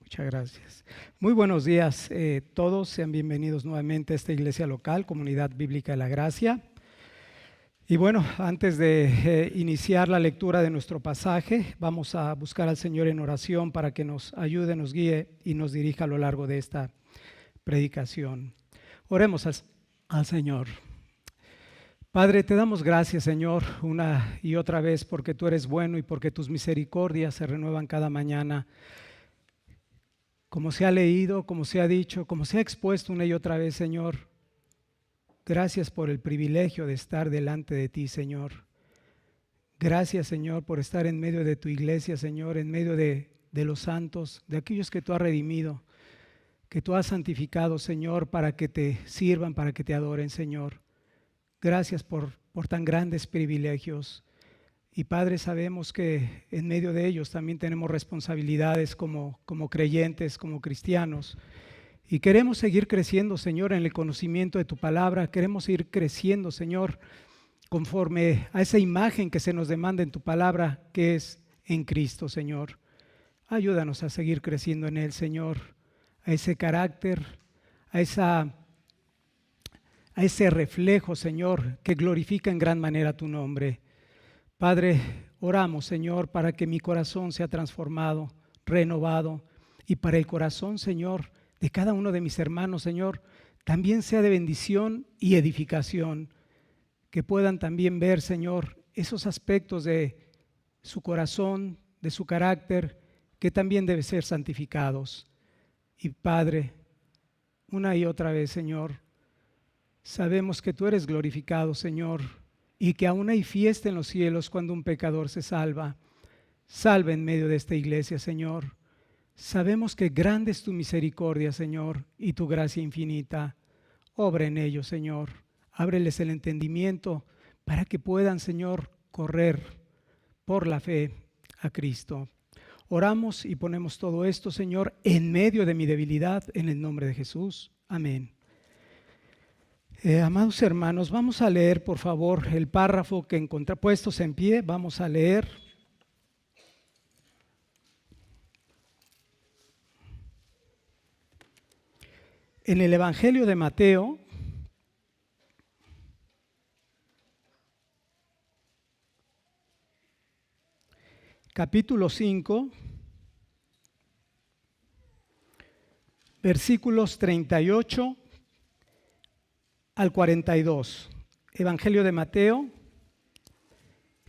Muchas gracias. Muy buenos días todos, sean bienvenidos nuevamente a esta iglesia local, Comunidad Bíblica de la Gracia. Y bueno, antes de iniciar la lectura de nuestro pasaje, vamos a buscar al Señor en oración para que nos ayude, nos guíe y nos dirija a lo largo de esta predicación. Oremos al Señor. Padre, te damos gracias, Señor, una y otra vez porque tú eres bueno y porque tus misericordias se renuevan cada mañana. Como se ha leído, como se ha dicho, como se ha expuesto una y otra vez, Señor, gracias por el privilegio de estar delante de ti, Señor. Gracias, Señor, por estar en medio de tu iglesia, Señor, en medio de los santos, de aquellos que tú has redimido, que tú has santificado, Señor, para que te sirvan, para que te adoren, Señor. Gracias por tan grandes privilegios. Y Padre, sabemos que en medio de ellos también tenemos responsabilidades como creyentes, como cristianos. Y queremos seguir creciendo, Señor, en el conocimiento de tu palabra. Queremos seguir creciendo, Señor, conforme a esa imagen que se nos demanda en tu palabra, que es en Cristo, Señor. Ayúdanos a seguir creciendo en Él, Señor, a ese carácter, a ese reflejo, Señor, que glorifica en gran manera tu nombre. Padre, oramos, Señor, para que mi corazón sea transformado, renovado, y para el corazón, Señor, de cada uno de mis hermanos, Señor, también sea de bendición y edificación, que puedan también ver, Señor, esos aspectos de su corazón, de su carácter, que también deben ser santificados. Y Padre, una y otra vez, Señor, sabemos que tú eres glorificado, Señor, y que aún hay fiesta en los cielos cuando un pecador se salva. Salva en medio de esta iglesia, Señor. Sabemos que grande es tu misericordia, Señor, y tu gracia infinita. Obra en ellos, Señor. Ábreles el entendimiento para que puedan, Señor, correr por la fe a Cristo. Oramos y ponemos todo esto, Señor, en medio de mi debilidad, en el nombre de Jesús. Amén. Amados hermanos, vamos a leer por favor el párrafo que encontré puestos en pie. Vamos a leer. En el Evangelio de Mateo, capítulo 5, versículos 38 al 42. Evangelio de Mateo,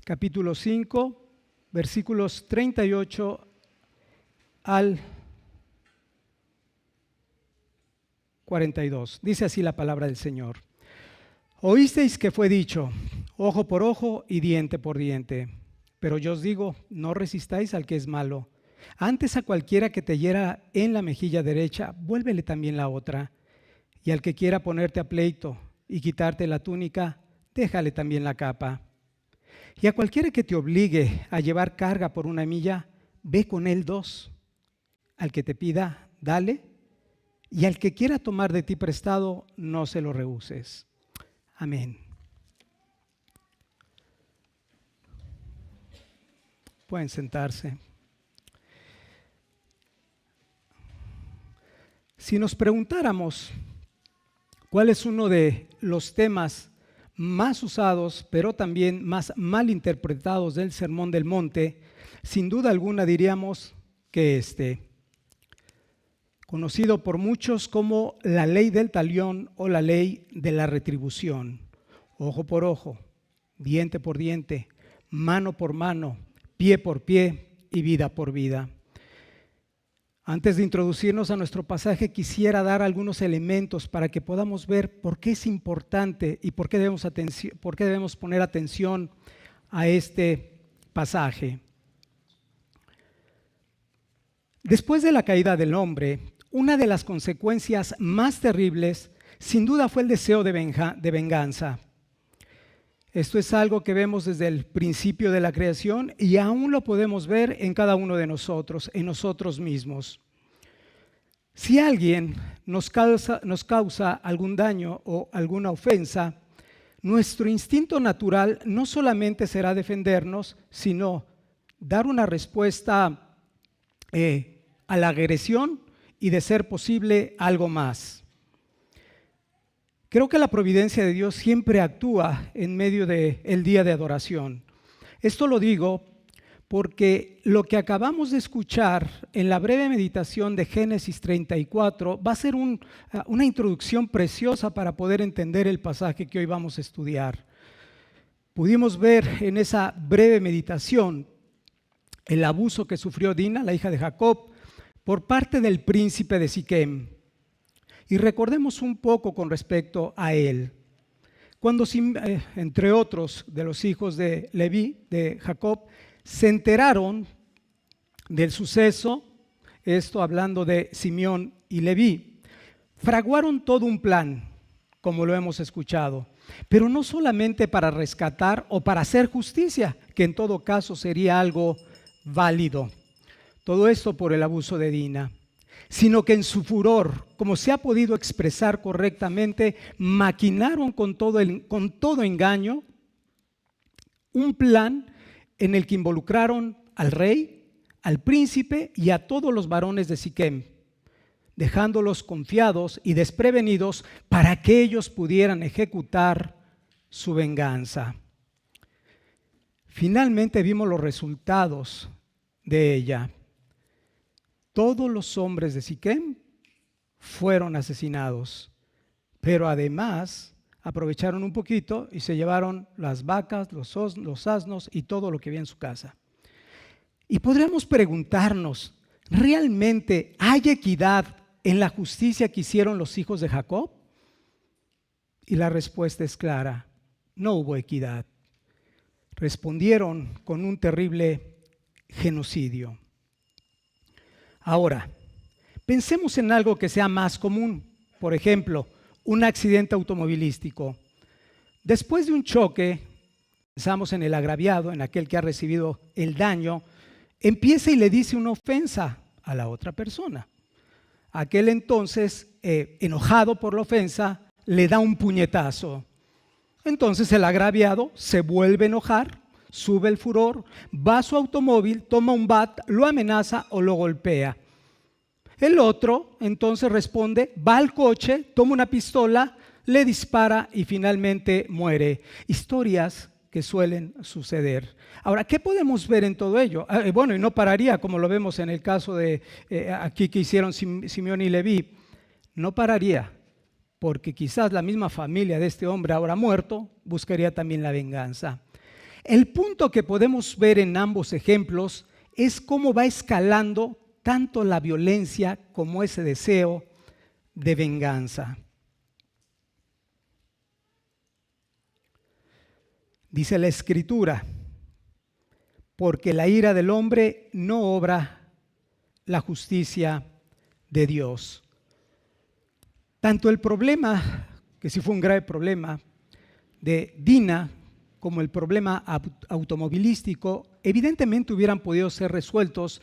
capítulo 5, versículos 38 al 42. Dice así la palabra del Señor. Oísteis que fue dicho, ojo por ojo y diente por diente. Pero yo os digo, no resistáis al que es malo. Antes a cualquiera que te hiera en la mejilla derecha, vuélvele también la otra. Y al que quiera ponerte a pleito y quitarte la túnica, déjale también la capa. Y a cualquiera que te obligue a llevar carga por una milla, ve con él 2. Al que te pida, dale. Y al que quiera tomar de ti prestado, no se lo rehuses. Amén. Pueden sentarse. Si nos preguntáramos cuál es uno de los temas más usados, pero también más mal interpretados del Sermón del Monte, sin duda alguna diríamos que conocido por muchos como la ley del talión o la ley de la retribución. Ojo por ojo, diente por diente, mano por mano, pie por pie y vida por vida. Antes de introducirnos a nuestro pasaje, quisiera dar algunos elementos para que podamos ver por qué es importante y por qué debemos poner atención a este pasaje. Después de la caída del hombre, una de las consecuencias más terribles, sin duda, fue el deseo de venganza. Esto es algo que vemos desde el principio de la creación y aún lo podemos ver en cada uno de nosotros, en nosotros mismos. Si alguien nos causa algún daño o alguna ofensa, nuestro instinto natural no solamente será defendernos, sino dar una respuesta a la agresión y, de ser posible, algo más. Creo que la providencia de Dios siempre actúa en medio del día de adoración. Esto lo digo porque lo que acabamos de escuchar en la breve meditación de Génesis 34 va a ser una introducción preciosa para poder entender el pasaje que hoy vamos a estudiar. Pudimos ver en esa breve meditación el abuso que sufrió Dina, la hija de Jacob, por parte del príncipe de Siquem. Y recordemos un poco con respecto a él. Cuando, entre otros de los hijos de Leví, de Jacob, se enteraron del suceso, esto hablando de Simeón y Leví, fraguaron todo un plan, como lo hemos escuchado, pero no solamente para rescatar o para hacer justicia, que en todo caso sería algo válido, todo esto por el abuso de Dina, sino que en su furor, como se ha podido expresar correctamente, maquinaron con todo engaño un plan en el que involucraron al rey, al príncipe y a todos los varones de Siquem, dejándolos confiados y desprevenidos para que ellos pudieran ejecutar su venganza. Finalmente vimos los resultados de ella. Todos los hombres de Siquem fueron asesinados, pero además aprovecharon un poquito y se llevaron las vacas, los asnos y todo lo que había en su casa. Y podríamos preguntarnos, ¿realmente hay equidad en la justicia que hicieron los hijos de Jacob? Y la respuesta es clara, no hubo equidad. Respondieron con un terrible genocidio. Ahora, pensemos en algo que sea más común, por ejemplo, un accidente automovilístico. Después de un choque, pensamos en el agraviado, en aquel que ha recibido el daño, empieza y le dice una ofensa a la otra persona. Aquel entonces, enojado por la ofensa, le da un puñetazo. Entonces el agraviado se vuelve a enojar, sube el furor, va a su automóvil, toma un bat, lo amenaza o lo golpea. El otro entonces responde, va al coche, toma una pistola, le dispara y finalmente muere. Historias que suelen suceder. Ahora, ¿qué podemos ver en todo ello? Bueno, y no pararía, como lo vemos en el caso de aquí que hicieron Simeón y Leví. No pararía, porque quizás la misma familia de este hombre ahora muerto buscaría también la venganza. El punto que podemos ver en ambos ejemplos es cómo va escalando tanto la violencia como ese deseo de venganza. Dice la Escritura, porque la ira del hombre no obra la justicia de Dios. Tanto el problema, que sí fue un grave problema, de Dina, como el problema automovilístico, evidentemente hubieran podido ser resueltos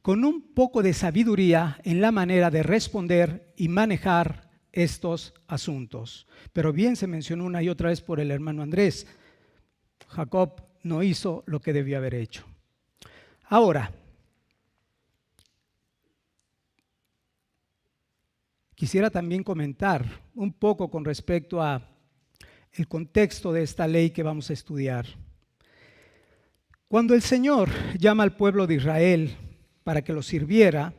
con un poco de sabiduría en la manera de responder y manejar estos asuntos. Pero bien se mencionó una y otra vez por el hermano Andrés, Jacob no hizo lo que debió haber hecho. Ahora, quisiera también comentar un poco con respecto a el contexto de esta ley que vamos a estudiar. Cuando el Señor llama al pueblo de Israel para que lo sirviera,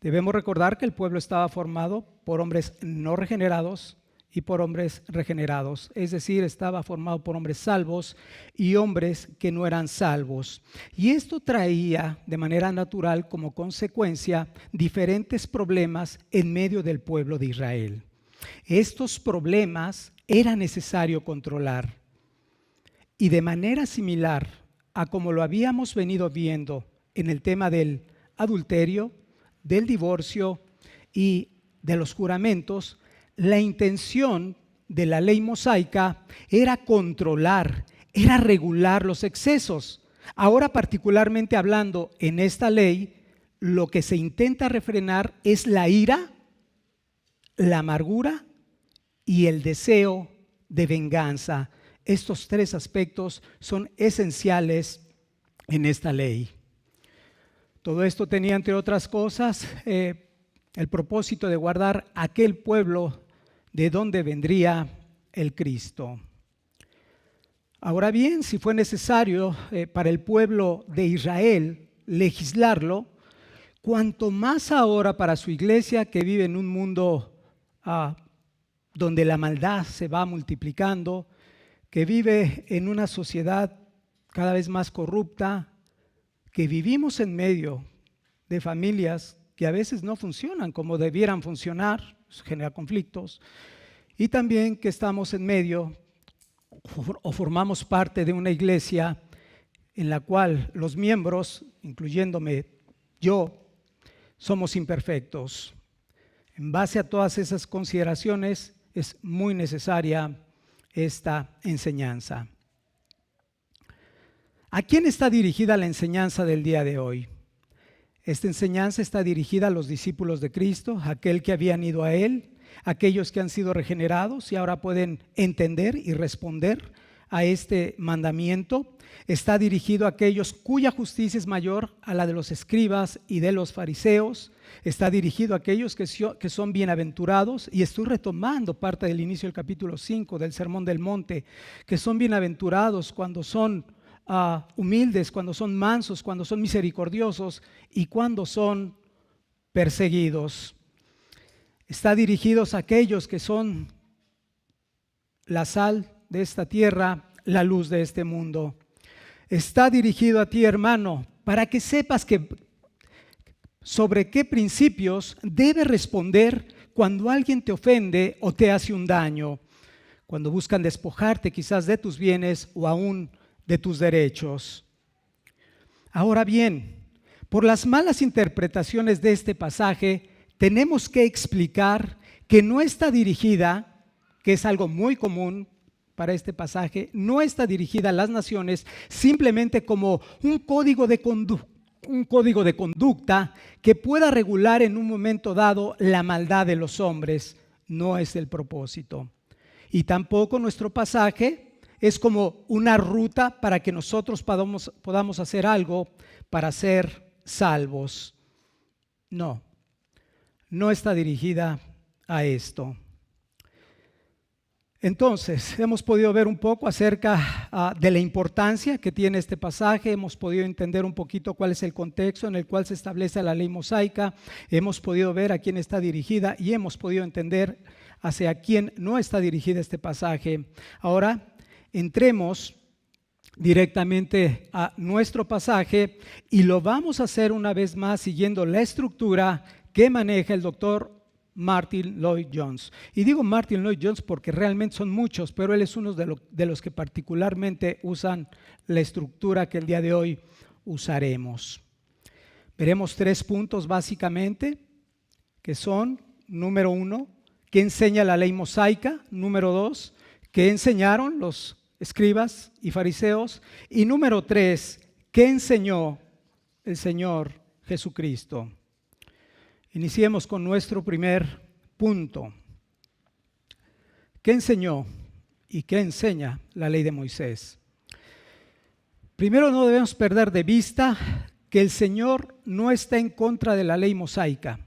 debemos recordar que el pueblo estaba formado por hombres no regenerados y por hombres regenerados, es decir, estaba formado por hombres salvos y hombres que no eran salvos. Y esto traía de manera natural como consecuencia diferentes problemas en medio del pueblo de Israel. Estos problemas era necesario controlar. Y de manera similar a como lo habíamos venido viendo en el tema del adulterio, del divorcio y de los juramentos, la intención de la ley mosaica era controlar, era regular los excesos. Ahora, particularmente hablando en esta ley, lo que se intenta refrenar es la ira, la amargura y el deseo de venganza. Estos tres aspectos son esenciales en esta ley. Todo esto tenía, entre otras cosas, el propósito de guardar aquel pueblo de donde vendría el Cristo. Ahora bien, si fue necesario para el pueblo de Israel legislarlo, cuanto más ahora para su iglesia que vive en un mundo donde la maldad se va multiplicando, que vive en una sociedad cada vez más corrupta, que vivimos en medio de familias que a veces no funcionan como debieran funcionar, genera conflictos, y también que estamos en medio o formamos parte de una iglesia en la cual los miembros, incluyéndome yo, somos imperfectos. En base a todas esas consideraciones es muy necesaria esta enseñanza. ¿A quién está dirigida la enseñanza del día de hoy? Esta enseñanza está dirigida a los discípulos de Cristo, aquel que habían ido a Él, aquellos que han sido regenerados y ahora pueden entender y responder a este mandamiento. Está dirigido a aquellos cuya justicia es mayor a la de los escribas y de los fariseos. Está dirigido a aquellos que son bienaventurados, y estoy retomando parte del inicio del capítulo 5 del Sermón del Monte, que son bienaventurados cuando son humildes, cuando son mansos, cuando son misericordiosos y cuando son perseguidos. Está dirigidos a aquellos que son la sal de esta tierra, la luz de este mundo. Está dirigido a ti, hermano, para que sepas sobre qué principios debes responder cuando alguien te ofende o te hace un daño, cuando buscan despojarte quizás de tus bienes o aún de tus derechos. Ahora bien, por las malas interpretaciones de este pasaje, tenemos que explicar que no está dirigida, que es algo muy común para este pasaje, no está dirigida a las naciones simplemente como un código de conducta que pueda regular en un momento dado la maldad de los hombres. No es el propósito. Y tampoco nuestro pasaje es como una ruta para que nosotros podamos hacer algo para ser salvos. No está dirigida a esto. Entonces, hemos podido ver un poco acerca de la importancia que tiene este pasaje, hemos podido entender un poquito cuál es el contexto en el cual se establece la ley mosaica, hemos podido ver a quién está dirigida y hemos podido entender hacia quién no está dirigida este pasaje. Ahora, entremos directamente a nuestro pasaje y lo vamos a hacer una vez más siguiendo la estructura que maneja el doctor Martyn Lloyd-Jones. Y digo Martyn Lloyd-Jones porque realmente son muchos, pero él es uno de los que particularmente usan la estructura que el día de hoy usaremos. Veremos 3 puntos básicamente, que son: número 1, ¿qué enseña la ley mosaica? Número 2, ¿qué enseñaron los escribas y fariseos? Y número 3, ¿qué enseñó el Señor Jesucristo? Iniciemos con nuestro primer punto. ¿Qué enseñó y qué enseña la ley de Moisés? Primero, no debemos perder de vista que el Señor no está en contra de la ley mosaica.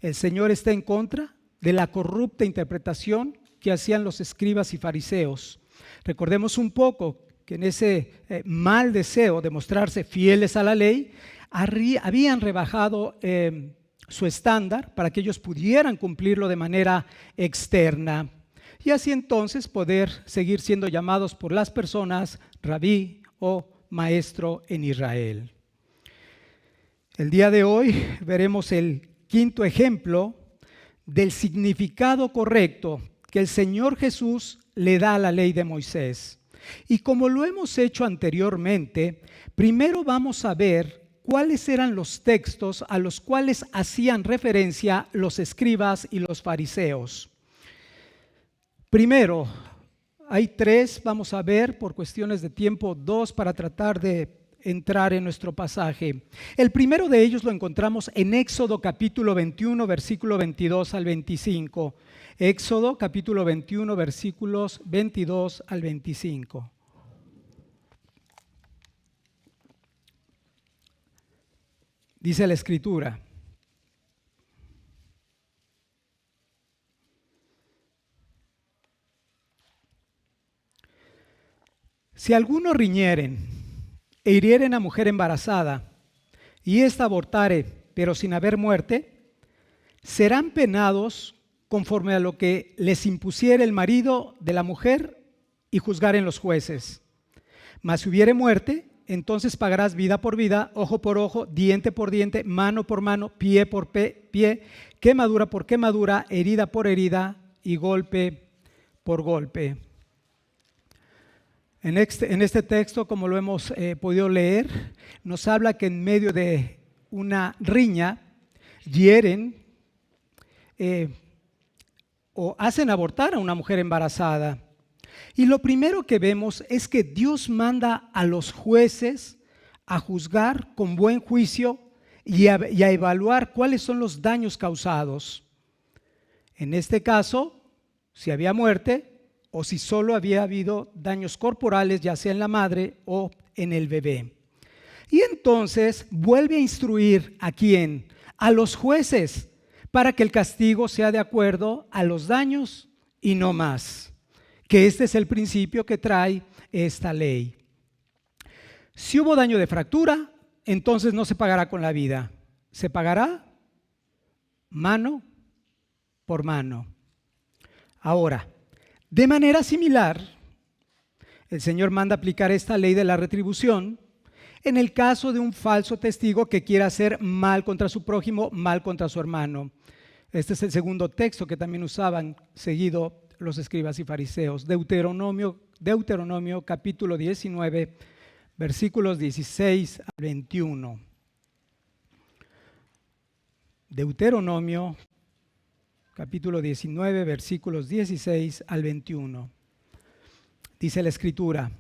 El Señor está en contra de la corrupta interpretación que hacían los escribas y fariseos. Recordemos un poco que en ese mal deseo de mostrarse fieles a la ley, habían rebajado su estándar para que ellos pudieran cumplirlo de manera externa y así entonces poder seguir siendo llamados por las personas rabí o maestro en Israel. El día de hoy veremos el quinto ejemplo del significado correcto que el Señor Jesús le da a la ley de Moisés. Y como lo hemos hecho anteriormente, primero vamos a ver cuáles eran los textos a los cuales hacían referencia los escribas y los fariseos. Primero, hay 3, vamos a ver por cuestiones de tiempo 2 para tratar de entrar en nuestro pasaje. El primero de ellos lo encontramos en Éxodo capítulo 21, versículo 22 al 25. Éxodo capítulo 21, versículos 22 al 25. Dice la Escritura: si alguno riñeren e hirieren a mujer embarazada, y ésta abortare, pero sin haber muerte, serán penados conforme a lo que les impusiere el marido de la mujer y juzgaren los jueces. Mas si hubiere muerte, entonces pagarás vida por vida, ojo por ojo, diente por diente, mano por mano, pie por pie, quemadura por quemadura, herida por herida y golpe por golpe. En este texto, como lo hemos podido leer, nos habla que en medio de una riña hieren o hacen abortar a una mujer embarazada. Y lo primero que vemos es que Dios manda a los jueces a juzgar con buen juicio y a evaluar cuáles son los daños causados. En este caso, si había muerte o si solo había habido daños corporales, ya sea en la madre o en el bebé. Y entonces vuelve a instruir ¿a quién? A los jueces, para que el castigo sea de acuerdo a los daños y no más. Que este es el principio que trae esta ley. Si hubo daño de fractura, entonces no se pagará con la vida. Se pagará mano por mano. Ahora, de manera similar, el Señor manda aplicar esta ley de la retribución en el caso de un falso testigo que quiera hacer mal contra su prójimo, mal contra su hermano. Este es el segundo texto que también usaban seguido los escribas y fariseos. Deuteronomio capítulo 19, versículos 16 al 21. Deuteronomio capítulo 19, versículos 16 al 21. Dice la Escritura: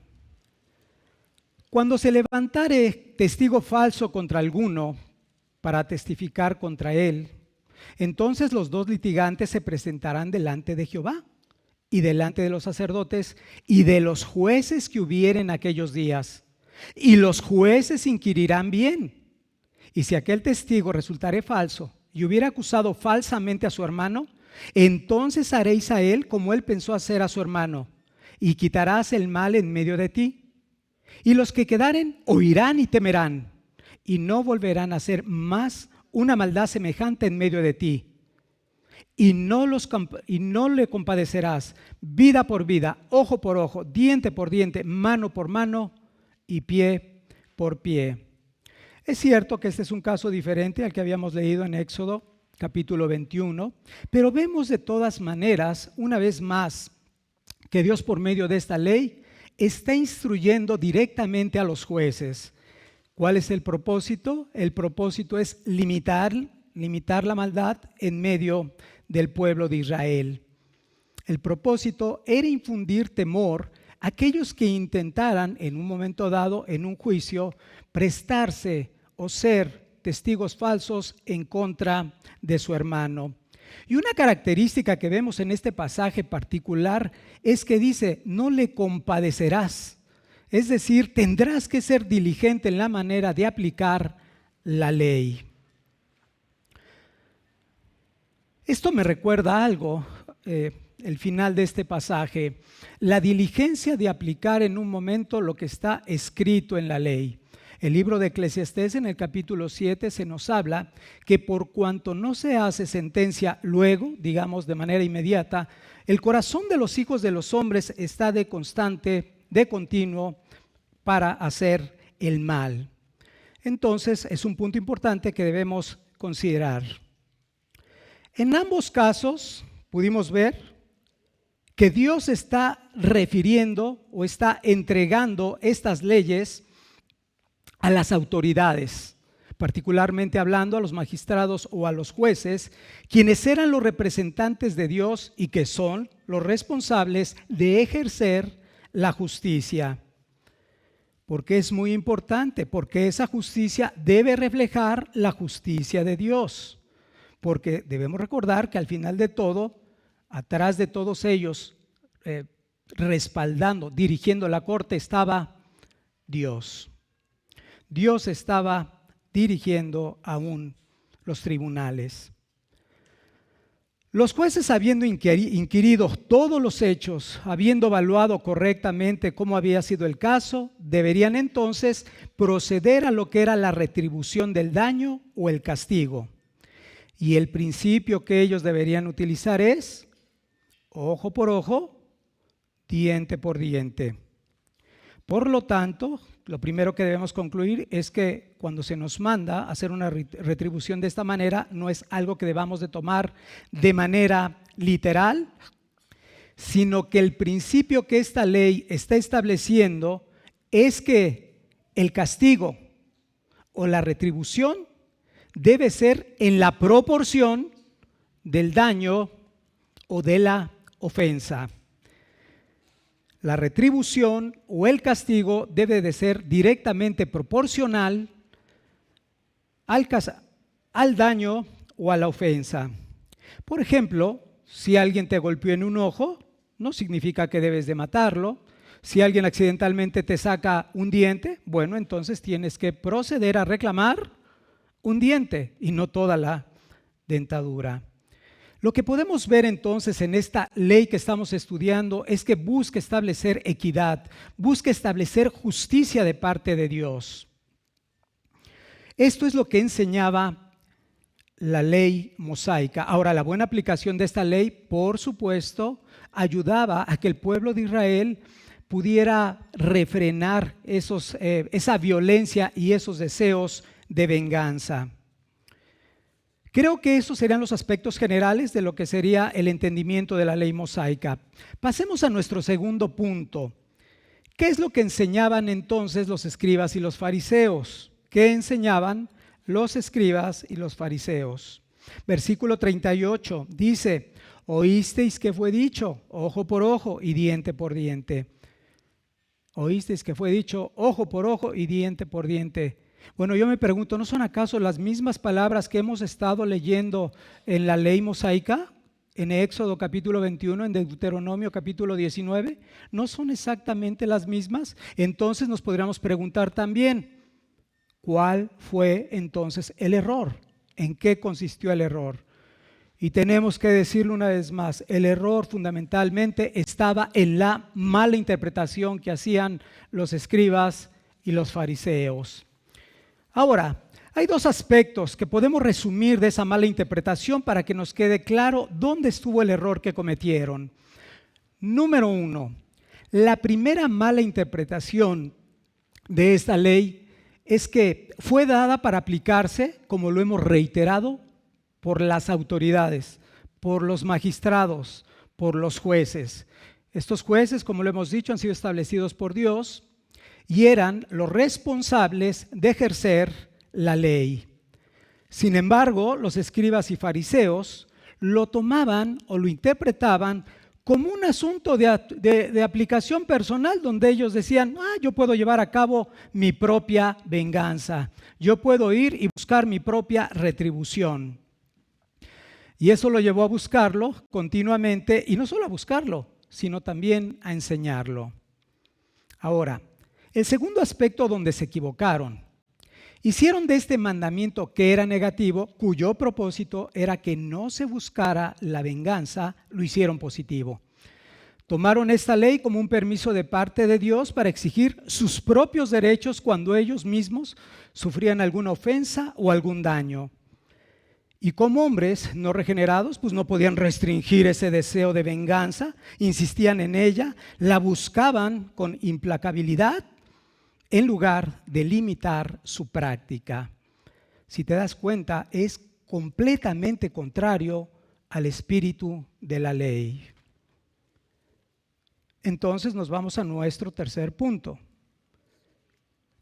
cuando se levantare testigo falso contra alguno para testificar contra él, entonces los dos litigantes se presentarán delante de Jehová y delante de los sacerdotes y de los jueces que hubieren aquellos días. Y los jueces inquirirán bien. Y si aquel testigo resultare falso y hubiera acusado falsamente a su hermano, entonces haréis a él como él pensó hacer a su hermano, y quitarás el mal en medio de ti. Y los que quedaren oirán y temerán, y no volverán a hacer más una maldad semejante en medio de ti. Y no le compadecerás vida por vida, ojo por ojo, diente por diente, mano por mano y pie por pie. Es cierto que este es un caso diferente al que habíamos leído en Éxodo capítulo 21, pero vemos de todas maneras, una vez más, que Dios por medio de esta ley está instruyendo directamente a los jueces. ¿Cuál es el propósito? El propósito es limitar la maldad en medio del pueblo de Israel. El propósito era infundir temor a aquellos que intentaran en un momento dado, en un juicio, prestarse o ser testigos falsos en contra de su hermano. Y una característica que vemos en este pasaje particular es que dice: no le compadecerás. Es decir, tendrás que ser diligente en la manera de aplicar la ley. Esto me recuerda algo, el final de este pasaje, la diligencia de aplicar en un momento lo que está escrito en la ley. El libro de Eclesiastés en el capítulo 7 se nos habla que por cuanto no se hace sentencia luego, digamos de manera inmediata, el corazón de los hijos de los hombres está de continuo para hacer el mal. Entonces es un punto importante que debemos considerar. En ambos casos pudimos ver que Dios está refiriendo o está entregando estas leyes a las autoridades, particularmente hablando a los magistrados o a los jueces, quienes eran los representantes de Dios y que son los responsables de ejercer la justicia. Porque es muy importante, porque esa justicia debe reflejar la justicia de Dios. Porque debemos recordar que al final de todo, atrás de todos ellos, respaldando, dirigiendo la corte, estaba Dios. Dios estaba dirigiendo aún los tribunales. Los jueces, habiendo inquirido todos los hechos, habiendo evaluado correctamente cómo había sido el caso, deberían entonces proceder a lo que era la retribución del daño o el castigo. Y el principio que ellos deberían utilizar es ojo por ojo, diente por diente. Por lo tanto, lo primero que debemos concluir es que cuando se nos manda hacer una retribución de esta manera, no es algo que debamos de tomar de manera literal, sino que el principio que esta ley está estableciendo es que el castigo o la retribución debe ser en la proporción del daño o de la ofensa. La retribución o el castigo debe de ser directamente proporcional al daño o a la ofensa. Por ejemplo, si alguien te golpeó en un ojo, no significa que debes de matarlo. Si alguien accidentalmente te saca un diente, bueno, entonces tienes que proceder a reclamar un diente y no toda la dentadura. Lo que podemos ver entonces en esta ley que estamos estudiando es que busca establecer equidad, busca establecer justicia de parte de Dios. Esto es lo que enseñaba la ley mosaica. Ahora, la buena aplicación de esta ley, por supuesto, ayudaba a que el pueblo de Israel pudiera refrenar esa violencia y esos deseos de venganza. Creo que esos serían los aspectos generales de lo que sería el entendimiento de la ley mosaica. Pasemos a nuestro segundo punto. ¿Qué es lo que enseñaban entonces los escribas y los fariseos? ¿Qué enseñaban los escribas y los fariseos? Versículo 38 dice: oísteis que fue dicho, ojo por ojo y diente por diente. Oísteis que fue dicho, ojo por ojo y diente por diente. Bueno, yo me pregunto, ¿no son acaso las mismas palabras que hemos estado leyendo en la ley mosaica? En Éxodo capítulo 21, en Deuteronomio capítulo 19, ¿no son exactamente las mismas? Entonces nos podríamos preguntar también, ¿cuál fue entonces el error? ¿En qué consistió el error? Y tenemos que decirlo una vez más, el error fundamentalmente estaba en la mala interpretación que hacían los escribas y los fariseos. Ahora, hay dos aspectos que podemos resumir de esa mala interpretación para que nos quede claro dónde estuvo el error que cometieron. Número uno, la primera mala interpretación de esta ley es que fue dada para aplicarse, como lo hemos reiterado, por las autoridades, por los magistrados, por los jueces. Estos jueces, como lo hemos dicho, han sido establecidos por Dios y eran los responsables de ejercer la ley. Sin embargo, los escribas y fariseos lo tomaban o lo interpretaban como un asunto de aplicación personal, donde ellos decían, yo puedo llevar a cabo mi propia venganza, yo puedo ir y buscar mi propia retribución. Y eso lo llevó a buscarlo continuamente, y no solo a buscarlo, sino también a enseñarlo. Ahora, el segundo aspecto donde se equivocaron, hicieron de este mandamiento que era negativo, cuyo propósito era que no se buscara la venganza, lo hicieron positivo. Tomaron esta ley como un permiso de parte de Dios para exigir sus propios derechos cuando ellos mismos sufrían alguna ofensa o algún daño. Y como hombres no regenerados, pues no podían restringir ese deseo de venganza, insistían en ella, la buscaban con implacabilidad en lugar de limitar su práctica. Si te das cuenta, es completamente contrario al espíritu de la ley. Entonces nos vamos a nuestro tercer punto.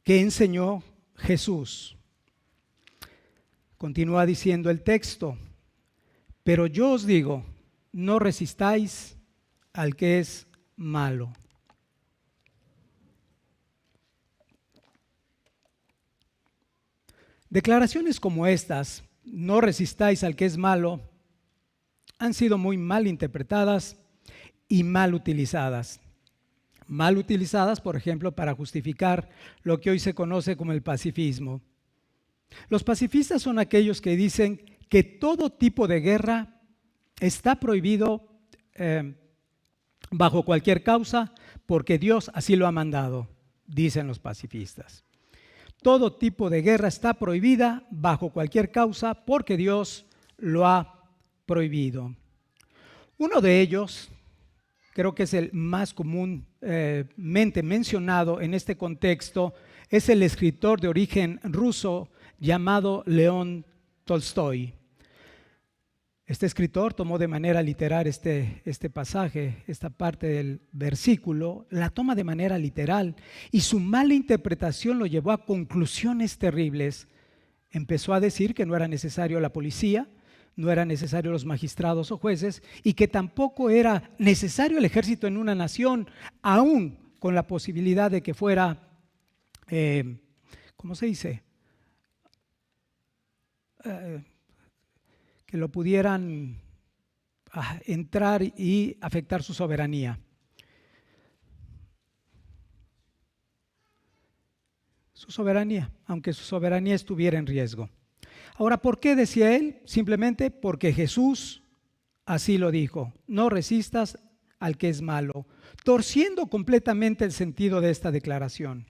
¿Qué enseñó Jesús? Continúa diciendo el texto, pero yo os digo, no resistáis al que es malo. Declaraciones como estas, no resistáis al que es malo, han sido muy mal interpretadas y mal utilizadas. Mal utilizadas, por ejemplo, para justificar lo que hoy se conoce como el pacifismo. Los pacifistas son aquellos que dicen que todo tipo de guerra está prohibido bajo cualquier causa porque Dios así lo ha mandado, dicen los pacifistas. Todo tipo de guerra está prohibida bajo cualquier causa porque Dios lo ha prohibido. Uno de ellos, creo que es el más comúnmente mencionado en este contexto, es el escritor de origen ruso llamado León Tolstoy. Este escritor tomó de manera literal este pasaje, esta parte del versículo, la toma de manera literal y su mala interpretación lo llevó a conclusiones terribles. Empezó a decir que no era necesario la policía, no era necesario los magistrados o jueces y que tampoco era necesario el ejército en una nación, aún con la posibilidad de que fuera, ¿cómo se dice? Que lo pudieran entrar y afectar su soberanía. Su soberanía, aunque su soberanía estuviera en riesgo. Ahora, ¿por qué decía él? Simplemente porque Jesús así lo dijo: no resistas al que es malo, torciendo completamente el sentido de esta declaración.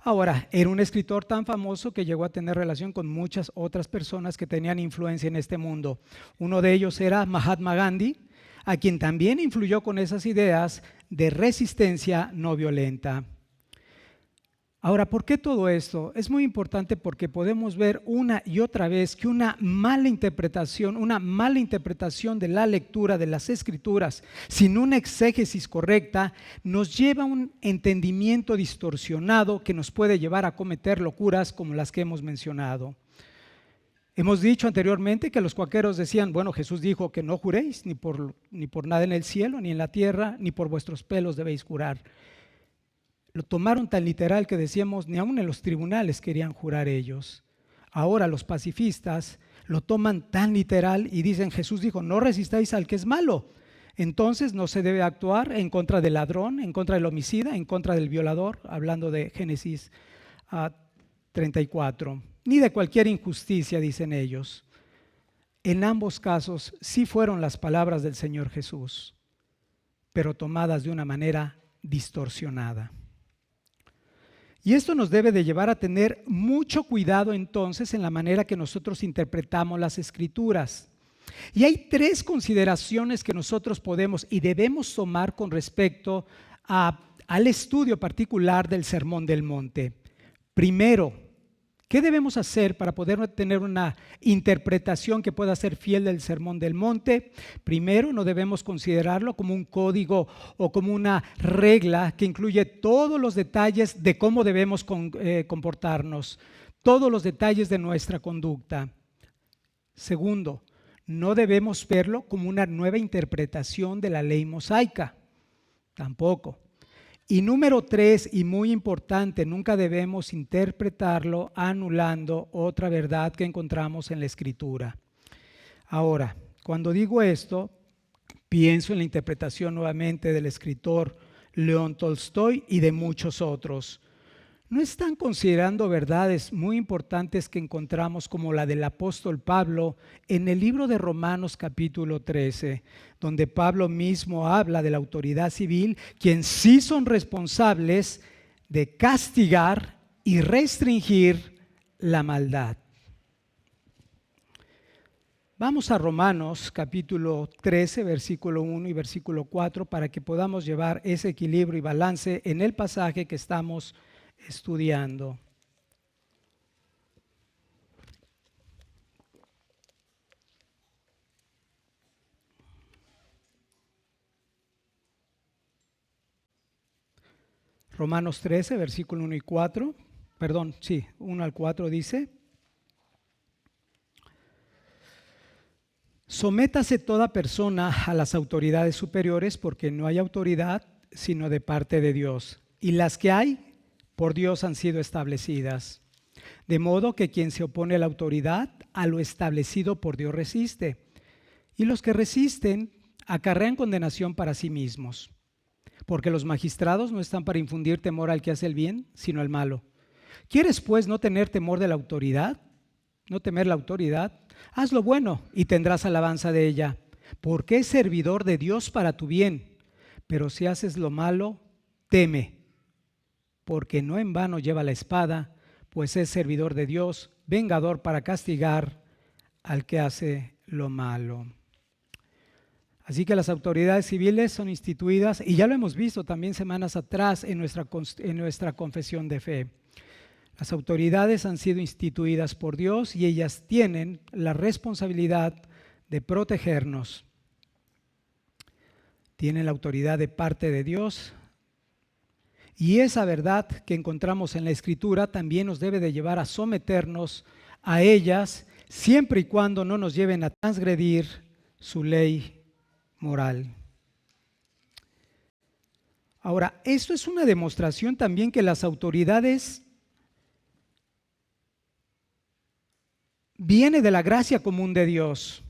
Ahora, era un escritor tan famoso que llegó a tener relación con muchas otras personas que tenían influencia en este mundo. Uno de ellos era Mahatma Gandhi, a quien también influyó con esas ideas de resistencia no violenta. Ahora, ¿por qué todo esto? Es muy importante porque podemos ver una y otra vez que una mala interpretación de la lectura de las Escrituras, sin una exégesis correcta, nos lleva a un entendimiento distorsionado que nos puede llevar a cometer locuras como las que hemos mencionado. Hemos dicho anteriormente que los cuáqueros decían, bueno, Jesús dijo que no juréis ni por nada en el cielo, ni en la tierra, ni por vuestros pelos debéis jurar. Lo tomaron tan literal que decíamos, ni aún en los tribunales querían jurar ellos. Ahora los pacifistas lo toman tan literal y dicen, Jesús dijo, no resistáis al que es malo. Entonces no se debe actuar en contra del ladrón, en contra del homicida, en contra del violador, hablando de Génesis 34, ni de cualquier injusticia, dicen ellos. En ambos casos sí fueron las palabras del Señor Jesús, pero tomadas de una manera distorsionada. Y esto nos debe de llevar a tener mucho cuidado entonces en la manera que nosotros interpretamos las Escrituras. Y hay tres consideraciones que nosotros podemos y debemos tomar con respecto al estudio particular del Sermón del Monte. Primero, ¿qué debemos hacer para poder tener una interpretación que pueda ser fiel del Sermón del Monte? Primero, no debemos considerarlo como un código o como una regla que incluye todos los detalles de cómo debemos comportarnos, todos los detalles de nuestra conducta. Segundo, no debemos verlo como una nueva interpretación de la ley mosaica, tampoco. Y número 3, y muy importante, nunca debemos interpretarlo anulando otra verdad que encontramos en la Escritura. Ahora, cuando digo esto, pienso en la interpretación nuevamente del escritor León Tolstoy y de muchos otros. ¿No están considerando verdades muy importantes que encontramos como la del apóstol Pablo en el libro de Romanos capítulo 13, donde Pablo mismo habla de la autoridad civil, quien sí son responsables de castigar y restringir la maldad? Vamos a Romanos capítulo 13, versículo 1 y versículo 4 para que podamos llevar ese equilibrio y balance en el pasaje que estamos estudiando. Romanos 13, versículo 1 y 4, 1 al 4 dice: Sométase toda persona a las autoridades superiores, porque no hay autoridad sino de parte de Dios, y las que hay por Dios han sido establecidas. De modo que quien se opone a la autoridad, a lo establecido por Dios resiste. Y los que resisten acarrean condenación para sí mismos. Porque los magistrados no están para infundir temor al que hace el bien, sino al malo. ¿Quieres pues no tener temor de la autoridad? ¿No temer la autoridad? Haz lo bueno y tendrás alabanza de ella, porque es servidor de Dios para tu bien. Pero si haces lo malo, teme, porque no en vano lleva la espada, pues es servidor de Dios, vengador para castigar al que hace lo malo. Así que las autoridades civiles son instituidas, y ya lo hemos visto también semanas atrás en nuestra confesión de fe. Las autoridades han sido instituidas por Dios y ellas tienen la responsabilidad de protegernos. Tienen la autoridad de parte de Dios, y esa verdad que encontramos en la Escritura también nos debe de llevar a someternos a ellas, siempre y cuando no nos lleven a transgredir su ley moral. Ahora, esto es una demostración también que las autoridades vienen de la gracia común de Dios.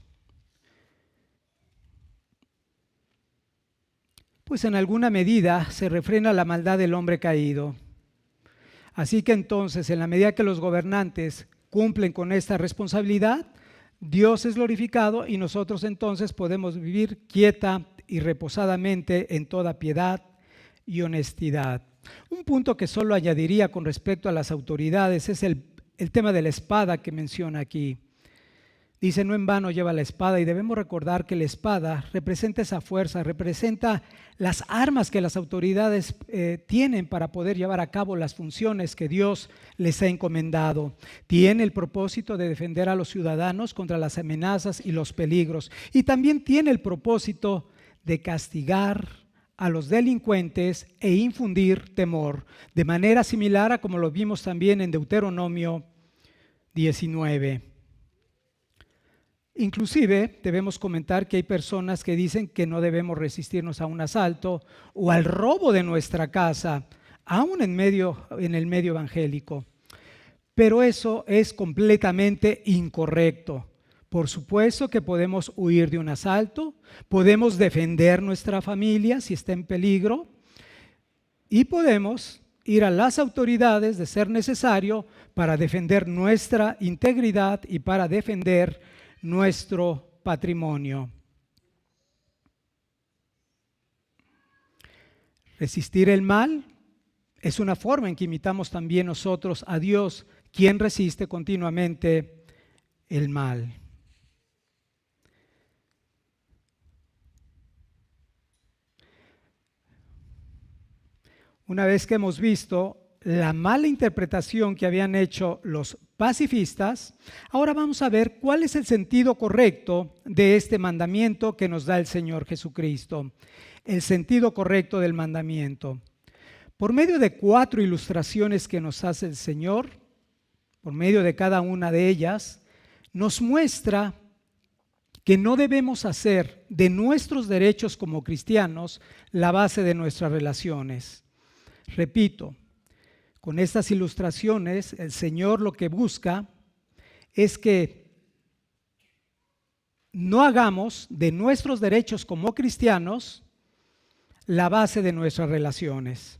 Pues en alguna medida se refrena la maldad del hombre caído. Así que entonces, en la medida que los gobernantes cumplen con esta responsabilidad, Dios es glorificado y nosotros entonces podemos vivir quieta y reposadamente en toda piedad y honestidad. Un punto que solo añadiría con respecto a las autoridades es el tema de la espada que menciona aquí. Dice, no en vano lleva la espada, y debemos recordar que la espada representa esa fuerza, representa las armas que las autoridades tienen para poder llevar a cabo las funciones que Dios les ha encomendado. Tiene el propósito de defender a los ciudadanos contra las amenazas y los peligros, y también tiene el propósito de castigar a los delincuentes e infundir temor, de manera similar a como lo vimos también en Deuteronomio 19. Inclusive debemos comentar que hay personas que dicen que no debemos resistirnos a un asalto o al robo de nuestra casa, aún en el medio evangélico. Pero eso es completamente incorrecto. Por supuesto que podemos huir de un asalto, podemos defender nuestra familia si está en peligro, y podemos ir a las autoridades de ser necesario para defender nuestra integridad y para defender nuestro patrimonio. Resistir el mal es una forma en que imitamos también nosotros a Dios, quien resiste continuamente el mal. Una vez que hemos visto la mala interpretación que habían hecho los pacifistas, ahora vamos a ver cuál es el sentido correcto de este mandamiento que nos da el Señor Jesucristo. El sentido correcto del mandamiento. Por medio de 4 ilustraciones que nos hace el Señor, por medio de cada una de ellas, nos muestra que no debemos hacer de nuestros derechos como cristianos la base de nuestras relaciones. Repito, con estas ilustraciones, el Señor lo que busca es que no hagamos de nuestros derechos como cristianos la base de nuestras relaciones.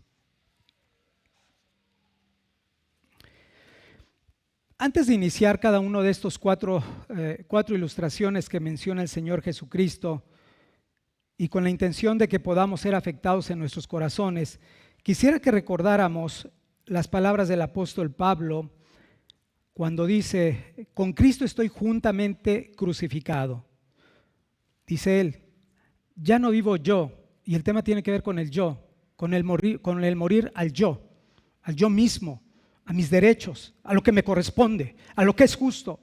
Antes de iniciar cada uno de estos cuatro ilustraciones que menciona el Señor Jesucristo, y con la intención de que podamos ser afectados en nuestros corazones, quisiera que recordáramos las palabras del apóstol Pablo cuando dice, con Cristo estoy juntamente crucificado. Dice él, ya no vivo yo, y el tema tiene que ver con el yo, con el morir al yo mismo, a mis derechos, a lo que me corresponde, a lo que es justo.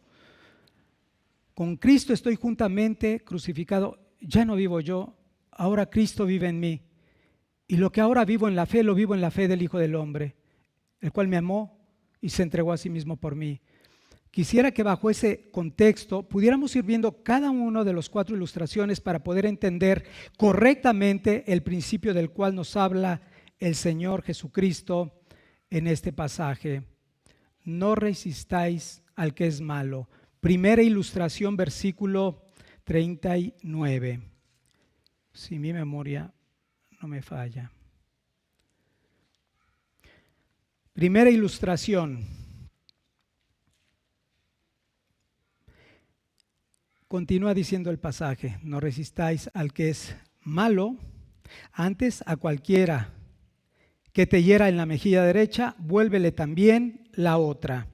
Con Cristo estoy juntamente crucificado, ya no vivo yo, ahora Cristo vive en mí. Y lo que ahora vivo en la fe, lo vivo en la fe del Hijo del Hombre, el cual me amó y se entregó a sí mismo por mí. Quisiera que bajo ese contexto pudiéramos ir viendo cada uno de los 4 ilustraciones para poder entender correctamente el principio del cual nos habla el Señor Jesucristo en este pasaje. No resistáis al que es malo. Primera ilustración, versículo 39. Si mi memoria no me falla. Primera ilustración. Continúa diciendo el pasaje: no resistáis al que es malo, antes a cualquiera que te hiera en la mejilla derecha, vuélvele también la otra.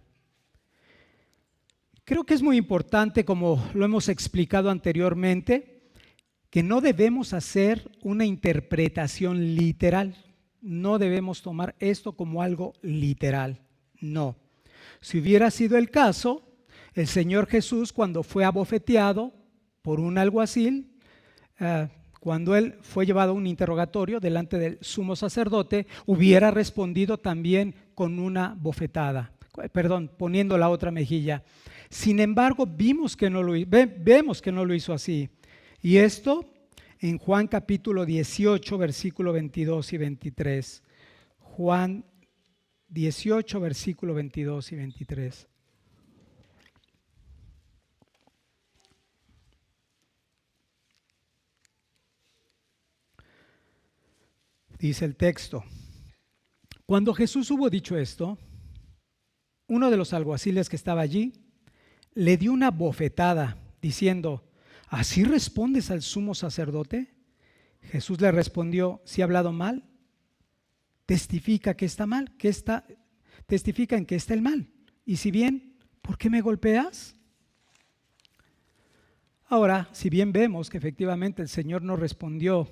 Creo que es muy importante, como lo hemos explicado anteriormente, que no debemos hacer una interpretación literal. No debemos tomar esto como algo literal. No. Si hubiera sido el caso, el Señor Jesús, cuando fue abofeteado por un alguacil, cuando él fue llevado a un interrogatorio delante del sumo sacerdote, hubiera respondido también con una bofetada, poniendo la otra mejilla. Sin embargo, vemos que no lo hizo así. Y esto en Juan capítulo 18, versículo 22 y 23. Juan 18, versículo 22 y 23. Dice el texto: cuando Jesús hubo dicho esto, uno de los alguaciles que estaba allí le dio una bofetada, diciendo: ¿así respondes al sumo sacerdote? Jesús le respondió: si he hablado mal, testifica que está mal, testifica en que está el mal. Y si bien, ¿por qué me golpeas? Ahora, si bien vemos que efectivamente el Señor no respondió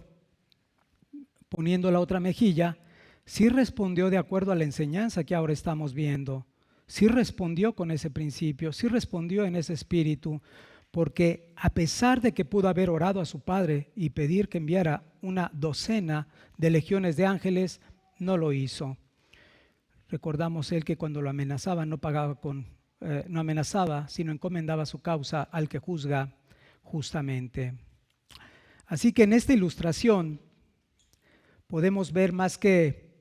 poniendo la otra mejilla, sí respondió de acuerdo a la enseñanza que ahora estamos viendo. Sí respondió con ese principio, sí respondió en ese espíritu, porque a pesar de que pudo haber orado a su Padre y pedir que enviara una docena de legiones de ángeles, no lo hizo. Recordamos él que cuando lo amenazaba no amenazaba, sino encomendaba su causa al que juzga justamente. Así que en esta ilustración podemos ver más que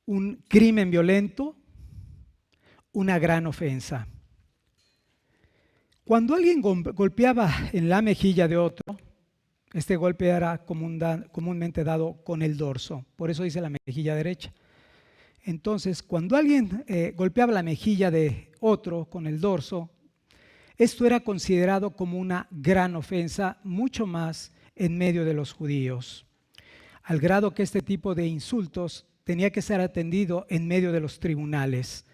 un crimen violento, una gran ofensa. Cuando alguien golpeaba en la mejilla de otro, este golpe era comúnmente dado con el dorso, por eso dice la mejilla derecha. Entonces, cuando alguien golpeaba la mejilla de otro con el dorso, esto era considerado como una gran ofensa, mucho más en medio de los judíos, al grado que este tipo de insultos tenía que ser atendido en medio de los tribunales.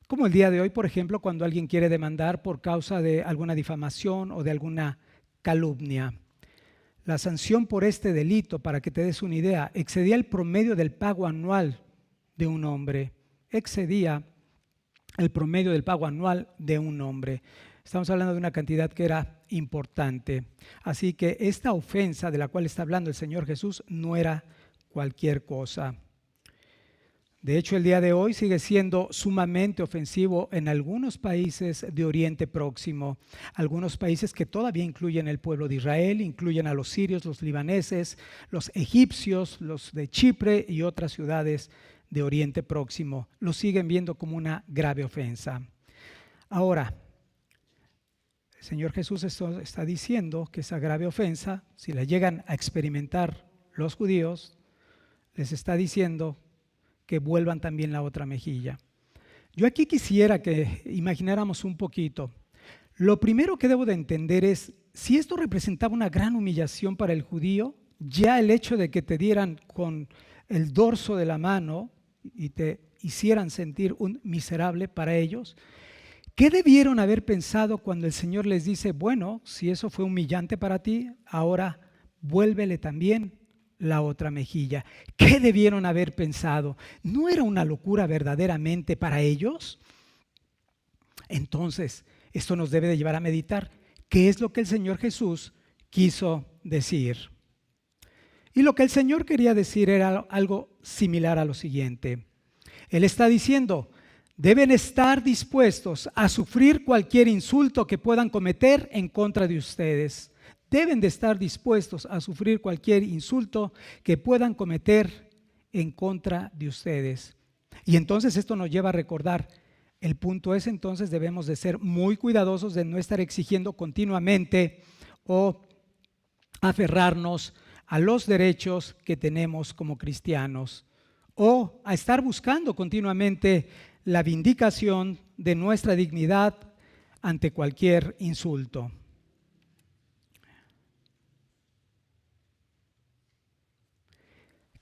Como el día de hoy, por ejemplo, cuando alguien quiere demandar por causa de alguna difamación o de alguna calumnia. La sanción por este delito, para que te des una idea, excedía el promedio del pago anual de un hombre. Excedía el promedio del pago anual de un hombre. Estamos hablando de una cantidad que era importante. Así que esta ofensa de la cual está hablando el Señor Jesús no era cualquier cosa. De hecho, el día de hoy sigue siendo sumamente ofensivo en algunos países de Oriente Próximo, algunos países que todavía incluyen el pueblo de Israel, incluyen a los sirios, los libaneses, los egipcios, los de Chipre y otras ciudades de Oriente Próximo. Lo siguen viendo como una grave ofensa. Ahora, el Señor Jesús está diciendo que esa grave ofensa, si la llegan a experimentar los judíos, les está diciendo que vuelvan también la otra mejilla. Yo aquí quisiera que imagináramos un poquito. Lo primero que debo de entender es, si esto representaba una gran humillación para el judío, ya el hecho de que te dieran con el dorso de la mano y te hicieran sentir un miserable para ellos, ¿qué debieron haber pensado cuando el Señor les dice: bueno, si eso fue humillante para ti, ahora vuélvele también la otra mejilla? ¿Qué debieron haber pensado? ¿No era una locura verdaderamente para ellos? Entonces, esto nos debe de llevar a meditar qué es lo que el Señor Jesús quiso decir. Y lo que el Señor quería decir era algo similar a lo siguiente. Él está diciendo: deben estar dispuestos a sufrir cualquier insulto que puedan cometer en contra de ustedes. Deben de estar dispuestos a sufrir cualquier insulto que puedan cometer en contra de ustedes. Y entonces esto nos lleva a recordar, el punto es entonces debemos de ser muy cuidadosos de no estar exigiendo continuamente o aferrarnos a los derechos que tenemos como cristianos o a estar buscando continuamente la vindicación de nuestra dignidad ante cualquier insulto.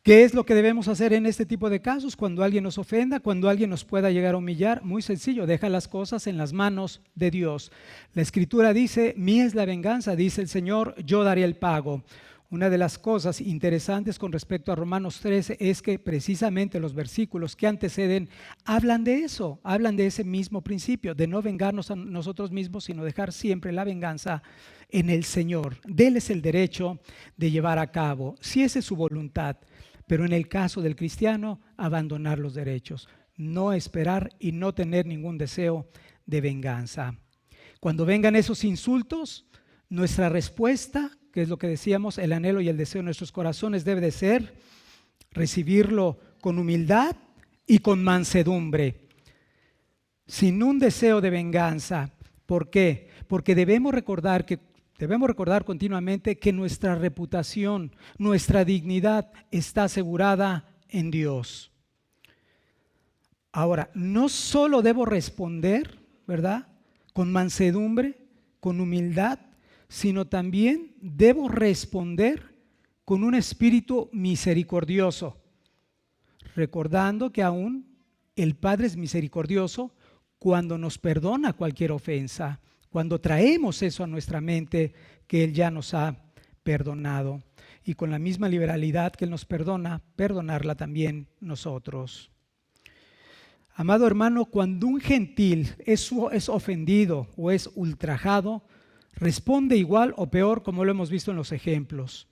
¿Qué es lo que debemos hacer en este tipo de casos? Cuando alguien nos ofenda, cuando alguien nos pueda llegar a humillar, muy sencillo, deja las cosas en las manos de Dios. La Escritura dice, mía es la venganza, dice el Señor, yo daré el pago. Una de las cosas interesantes con respecto a Romanos 13 es que precisamente los versículos que anteceden hablan de eso, hablan de ese mismo principio, de no vengarnos a nosotros mismos, sino dejar siempre la venganza en el Señor. Déles el derecho de llevar a cabo, si esa es su voluntad. Pero en el caso del cristiano, abandonar los derechos, no esperar y no tener ningún deseo de venganza. Cuando vengan esos insultos, nuestra respuesta, que es lo que decíamos, el anhelo y el deseo de nuestros corazones debe de ser recibirlo con humildad y con mansedumbre, sin un deseo de venganza. ¿Por qué? Porque debemos recordar continuamente que nuestra reputación, nuestra dignidad está asegurada en Dios. Ahora, no solo debo responder, ¿verdad?, con mansedumbre, con humildad, sino también debo responder con un espíritu misericordioso, recordando que aún el Padre es misericordioso cuando nos perdona cualquier ofensa, cuando traemos eso a nuestra mente, que Él ya nos ha perdonado. Y con la misma liberalidad que Él nos perdona, perdonarla también nosotros. Amado hermano, cuando un gentil es ofendido o es ultrajado, responde igual o peor, como lo hemos visto en los ejemplos.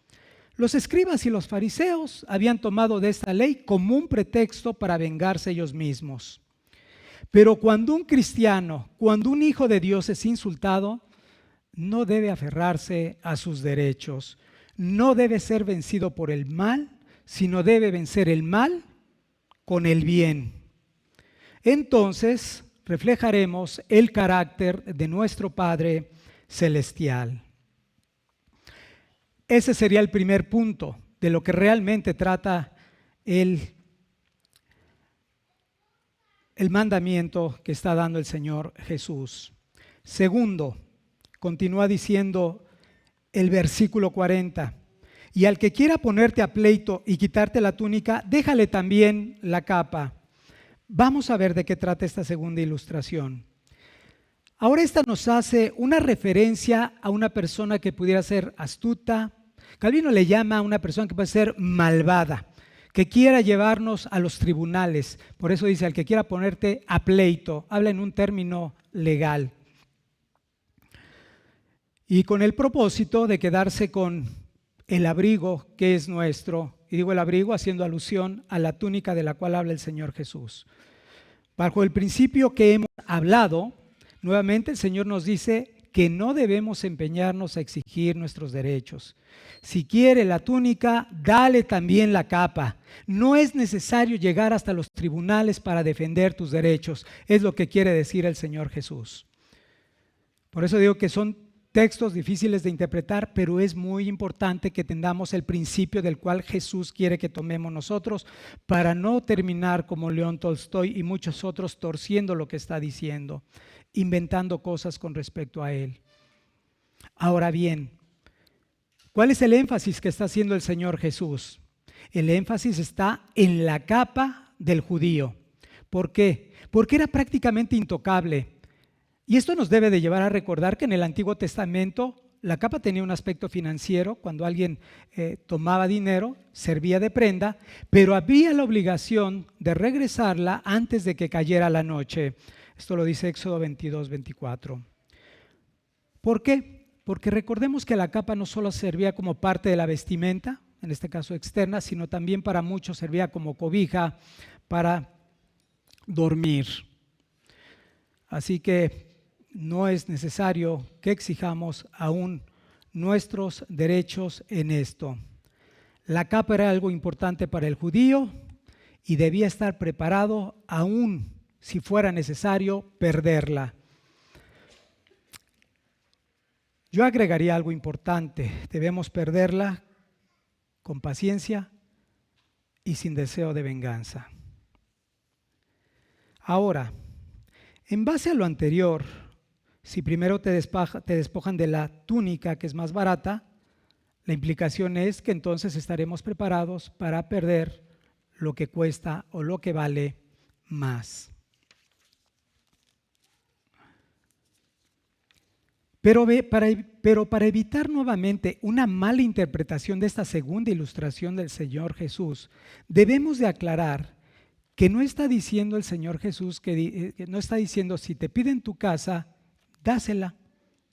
Los escribas y los fariseos habían tomado de esta ley como un pretexto para vengarse ellos mismos. Pero cuando un cristiano, cuando un hijo de Dios es insultado, no debe aferrarse a sus derechos, no debe ser vencido por el mal, sino debe vencer el mal con el bien. Entonces reflejaremos el carácter de nuestro Padre Celestial. Ese sería el primer punto de lo que realmente trata el mandamiento que está dando el Señor Jesús. Segundo, continúa diciendo el versículo 40, y al que quiera ponerte a pleito y quitarte la túnica, déjale también la capa. Vamos a ver de qué trata esta segunda ilustración. Ahora esta nos hace una referencia a una persona que pudiera ser astuta. Calvino le llama a una persona que puede ser malvada, que quiera llevarnos a los tribunales. Por eso dice, al que quiera ponerte a pleito, habla en un término legal. Y con el propósito de quedarse con el abrigo que es nuestro, y digo el abrigo haciendo alusión a la túnica de la cual habla el Señor Jesús. Bajo el principio que hemos hablado, nuevamente el Señor nos dice que no debemos empeñarnos a exigir nuestros derechos. Si quiere la túnica, dale también la capa. No es necesario llegar hasta los tribunales para defender tus derechos, es lo que quiere decir el Señor Jesús. Por eso digo que son textos difíciles de interpretar, pero es muy importante que tengamos el principio del cual Jesús quiere que tomemos nosotros para no terminar como León Tolstoy y muchos otros torciendo lo que está diciendo, inventando cosas con respecto a él. Ahora bien, ¿cuál es el énfasis que está haciendo el Señor Jesús? El énfasis está en la capa del judío. ¿Por qué? Porque era prácticamente intocable. Y esto nos debe de llevar a recordar que en el Antiguo Testamento la capa tenía un aspecto financiero. Cuando alguien tomaba dinero, servía de prenda, pero había la obligación de regresarla antes de que cayera la noche. Esto lo dice Éxodo 22, 24. ¿Por qué? Porque recordemos que la capa no solo servía como parte de la vestimenta, en este caso externa, sino también para muchos servía como cobija para dormir. Así que no es necesario que exijamos aún nuestros derechos en esto. La capa era algo importante para el judío y debía estar preparado aún si fuera necesario perderla. Yo agregaría algo importante: debemos perderla con paciencia y sin deseo de venganza. Ahora, en base a lo anterior, si primero te despojan de la túnica, que es más barata, la implicación es que entonces estaremos preparados para perder lo que cuesta o lo que vale más. Pero para evitar nuevamente una mala interpretación de esta segunda ilustración del Señor Jesús, debemos de aclarar que no está diciendo el Señor Jesús, que no está diciendo si te piden tu casa, dásela.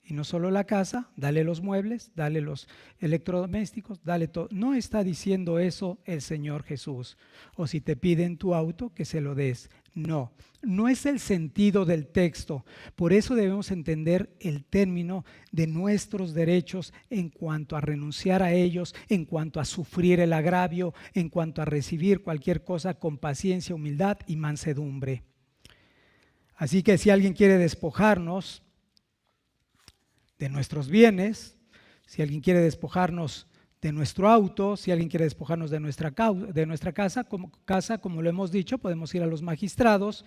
Y no solo la casa, dale los muebles, dale los electrodomésticos, dale todo. No está diciendo eso el Señor Jesús. O si te piden tu auto, que se lo des. No, no es el sentido del texto. Por eso debemos entender el término de nuestros derechos en cuanto a renunciar a ellos, en cuanto a sufrir el agravio, en cuanto a recibir cualquier cosa con paciencia, humildad y mansedumbre. Así que si alguien quiere despojarnos de nuestros bienes, si alguien quiere despojarnos de nuestro auto, si alguien quiere despojarnos de nuestra casa, como lo hemos dicho, podemos ir a los magistrados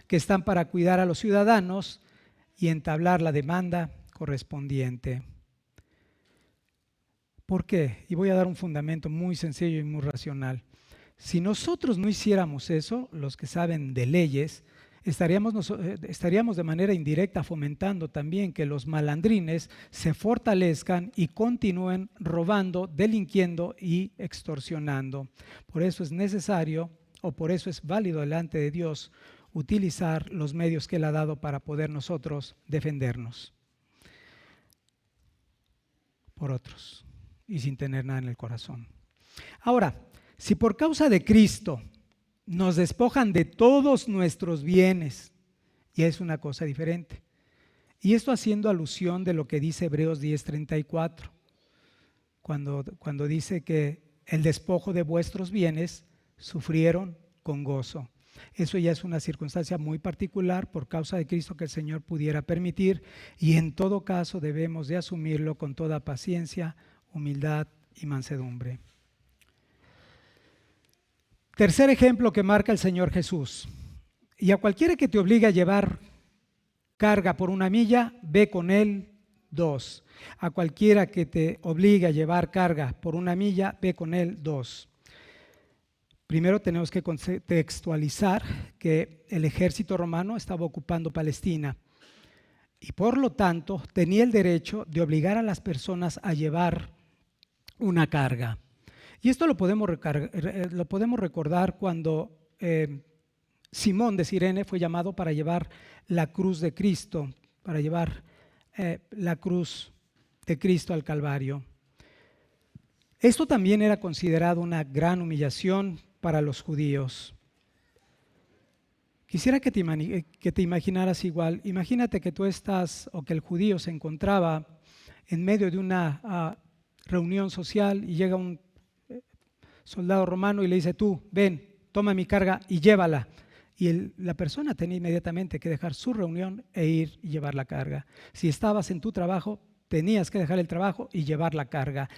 que están para cuidar a los ciudadanos y entablar la demanda correspondiente. ¿Por qué? Y voy a dar un fundamento muy sencillo y muy racional. Si nosotros no hiciéramos eso, los que saben de leyes, estaríamos de manera indirecta fomentando también que los malandrines se fortalezcan y continúen robando, delinquiendo y extorsionando. Por eso es necesario, o por eso es válido delante de Dios, utilizar los medios que Él ha dado para poder nosotros defendernos por otros y sin tener nada en el corazón. Ahora, si por causa de Cristo nos despojan de todos nuestros bienes, y es una cosa diferente. Y esto haciendo alusión de lo que dice Hebreos 10:34, cuando dice que el despojo de vuestros bienes sufrieron con gozo. Eso ya es una circunstancia muy particular por causa de Cristo que el Señor pudiera permitir, y en todo caso debemos de asumirlo con toda paciencia, humildad y mansedumbre. Tercer ejemplo que marca el Señor Jesús. Y a cualquiera que te obligue a llevar carga por 1 milla, ve con él 2. A cualquiera que te obligue a llevar carga por 1 milla, ve con él 2. Primero tenemos que contextualizar que el ejército romano estaba ocupando Palestina y por lo tanto tenía el derecho de obligar a las personas a llevar una carga. Y esto lo podemos recordar cuando Simón de Cirene fue llamado para llevar la cruz de Cristo, para llevar la cruz de Cristo al Calvario. Esto también era considerado una gran humillación para los judíos. Quisiera que te imaginaras igual. Imagínate que tú estás, o que el judío se encontraba en medio de una reunión social y llega un soldado romano y le dice: tú, ven, toma mi carga y llévala. Y la persona tenía inmediatamente que dejar su reunión e ir y llevar la carga. Si estabas en tu trabajo, tenías que dejar el trabajo y llevar la carga.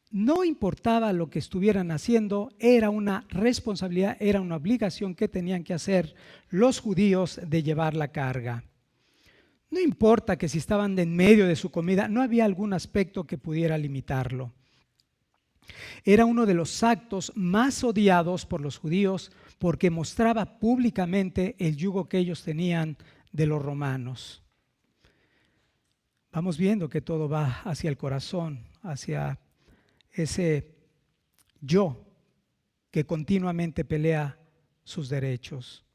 No importaba lo que estuvieran haciendo, era una responsabilidad, era una obligación que tenían que hacer los judíos de llevar la carga. No importa que si estaban en medio de su comida, no había algún aspecto que pudiera limitarlo. Era uno de los actos más odiados por los judíos porque mostraba públicamente el yugo que ellos tenían de los romanos. Vamos viendo que todo va hacia el corazón, hacia ese yo que continuamente pelea sus derechos.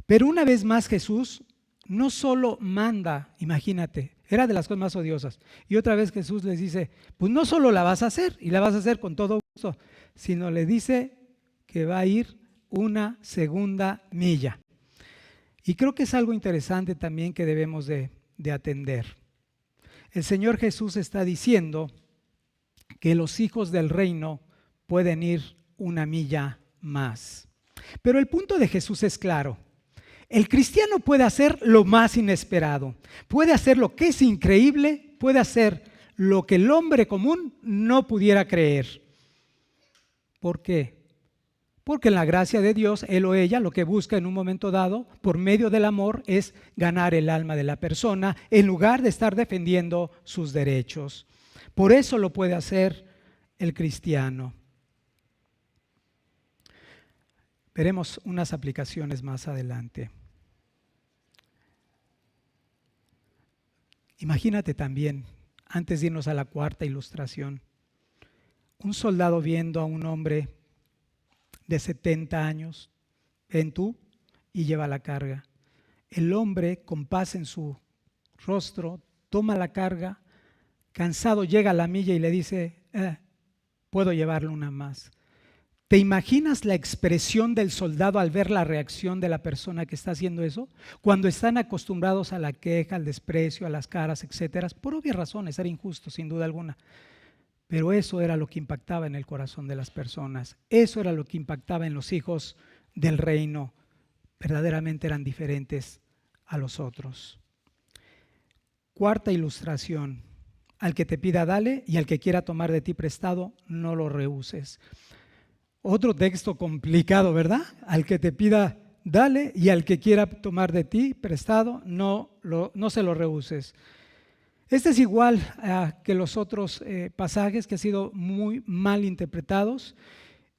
Pero una vez más Jesús no solo manda, imagínate, era de las cosas más odiosas, y otra vez Jesús les dice, pues no solo la vas a hacer, y la vas a hacer con todo gusto, sino le dice que va a ir 1 segunda milla. Y creo que es algo interesante también que debemos de atender. El Señor Jesús está diciendo que los hijos del reino pueden ir 1 milla más. Pero el punto de Jesús es claro. El cristiano puede hacer lo más inesperado, puede hacer lo que es increíble, puede hacer lo que el hombre común no pudiera creer. ¿Por qué? Porque en la gracia de Dios, él o ella lo que busca en un momento dado, por medio del amor, es ganar el alma de la persona en lugar de estar defendiendo sus derechos. Por eso lo puede hacer el cristiano. Veremos unas aplicaciones más adelante. Imagínate también, antes de irnos a la cuarta ilustración, un soldado viendo a un hombre de 70 años, ven tú y lleva la carga. El hombre, con paz en su rostro, toma la carga, cansado llega a la milla y le dice, puedo llevarle una más. ¿Te imaginas la expresión del soldado al ver la reacción de la persona que está haciendo eso? Cuando están acostumbrados a la queja, al desprecio, a las caras, etcétera, por obvias razones, era injusto, sin duda alguna. Pero eso era lo que impactaba en el corazón de las personas. Eso era lo que impactaba en los hijos del reino. Verdaderamente eran diferentes a los otros. Cuarta ilustración. Al que te pida, dale, y al que quiera tomar de ti prestado, no lo rehuses. Otro texto complicado, ¿verdad? Al que te pida, dale, y al que quiera tomar de ti prestado, no se lo rehuses. Este es igual que los otros pasajes que han sido muy mal interpretados,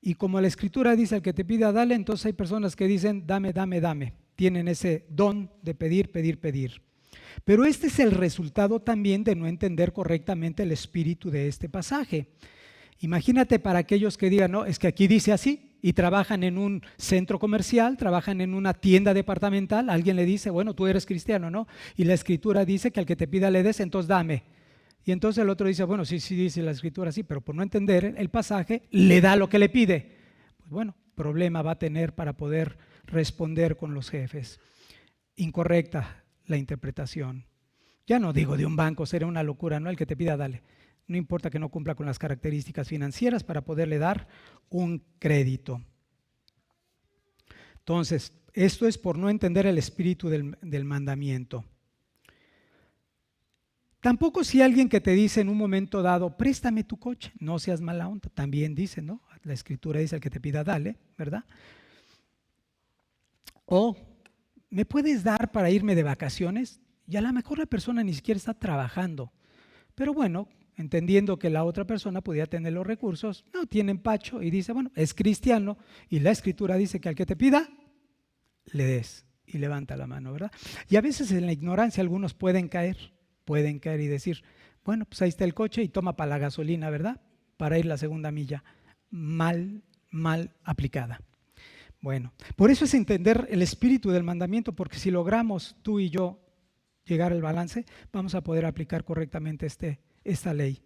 y como la Escritura dice al que te pida, dale, entonces hay personas que dicen, dame, dame, dame. Tienen ese don de pedir, pedir, pedir. Pero este es el resultado también de no entender correctamente el espíritu de este pasaje. Imagínate para aquellos que digan, no, es que aquí dice así, y trabajan en un centro comercial, trabajan en una tienda departamental, alguien le dice, bueno, tú eres cristiano, ¿no? Y la Escritura dice que al que te pida le des, entonces dame. Y entonces el otro dice, bueno, sí dice la Escritura así, pero por no entender el pasaje, le da lo que le pide. Pues bueno, problema va a tener para poder responder con los jefes. Incorrecta la interpretación. Ya no digo de un banco, sería una locura, ¿no? El que te pida, dale. No importa que no cumpla con las características financieras para poderle dar un crédito. Entonces, esto es por no entender el espíritu del mandamiento. Tampoco si alguien que te dice en un momento dado, préstame tu coche, no seas mala onda, también dice, ¿no? La Escritura dice al que te pida, dale, ¿verdad? O, ¿me puedes dar para irme de vacaciones? Y a lo mejor la persona ni siquiera está trabajando, pero bueno, entendiendo que la otra persona podía tener los recursos, no tiene empacho y dice, bueno, es cristiano y la Escritura dice que al que te pida, le des, y levanta la mano, ¿verdad? Y a veces en la ignorancia algunos pueden caer y decir, bueno, pues ahí está el coche y toma para la gasolina, ¿verdad? Para ir la segunda milla. Mal aplicada. Bueno, por eso es entender el espíritu del mandamiento, porque si logramos tú y yo llegar al balance, vamos a poder aplicar correctamente esta ley.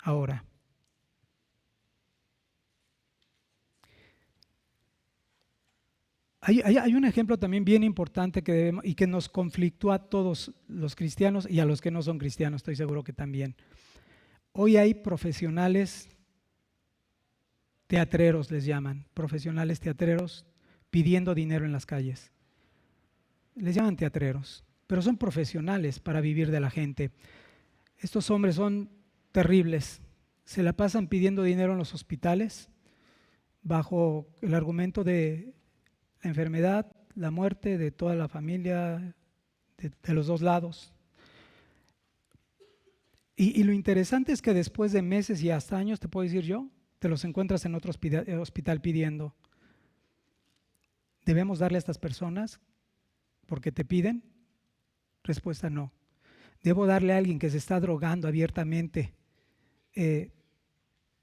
Ahora, hay un ejemplo también bien importante que debemos, y que nos conflictúa a todos los cristianos y a los que no son cristianos, estoy seguro que también. Hoy hay profesionales teatreros, les llaman, profesionales teatreros pidiendo dinero en las calles. Les llaman teatreros, pero son profesionales para vivir de la gente. Estos hombres son terribles, se la pasan pidiendo dinero en los hospitales bajo el argumento de la enfermedad, la muerte de toda la familia, de los dos lados. Y lo interesante es que después de meses y hasta años, te puedo decir yo, te los encuentras en otro hospital pidiendo. ¿Debemos darle a estas personas porque te piden? Respuesta: no. ¿Debo darle a alguien que se está drogando abiertamente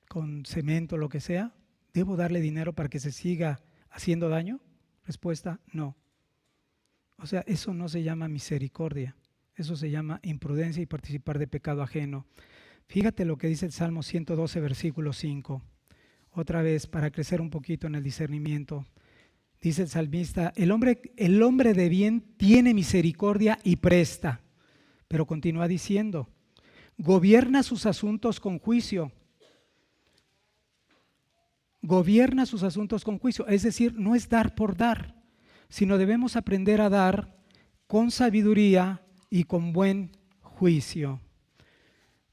con cemento o lo que sea? ¿Debo darle dinero para que se siga haciendo daño? Respuesta: no. O sea, eso no se llama misericordia, eso se llama imprudencia y participar de pecado ajeno. Fíjate lo que dice el Salmo 112, versículo 5. Otra vez, para crecer un poquito en el discernimiento. Dice el salmista, el hombre de bien tiene misericordia y presta. Pero continúa diciendo, gobierna sus asuntos con juicio. Gobierna sus asuntos con juicio. Es decir, no es dar por dar, sino debemos aprender a dar con sabiduría y con buen juicio.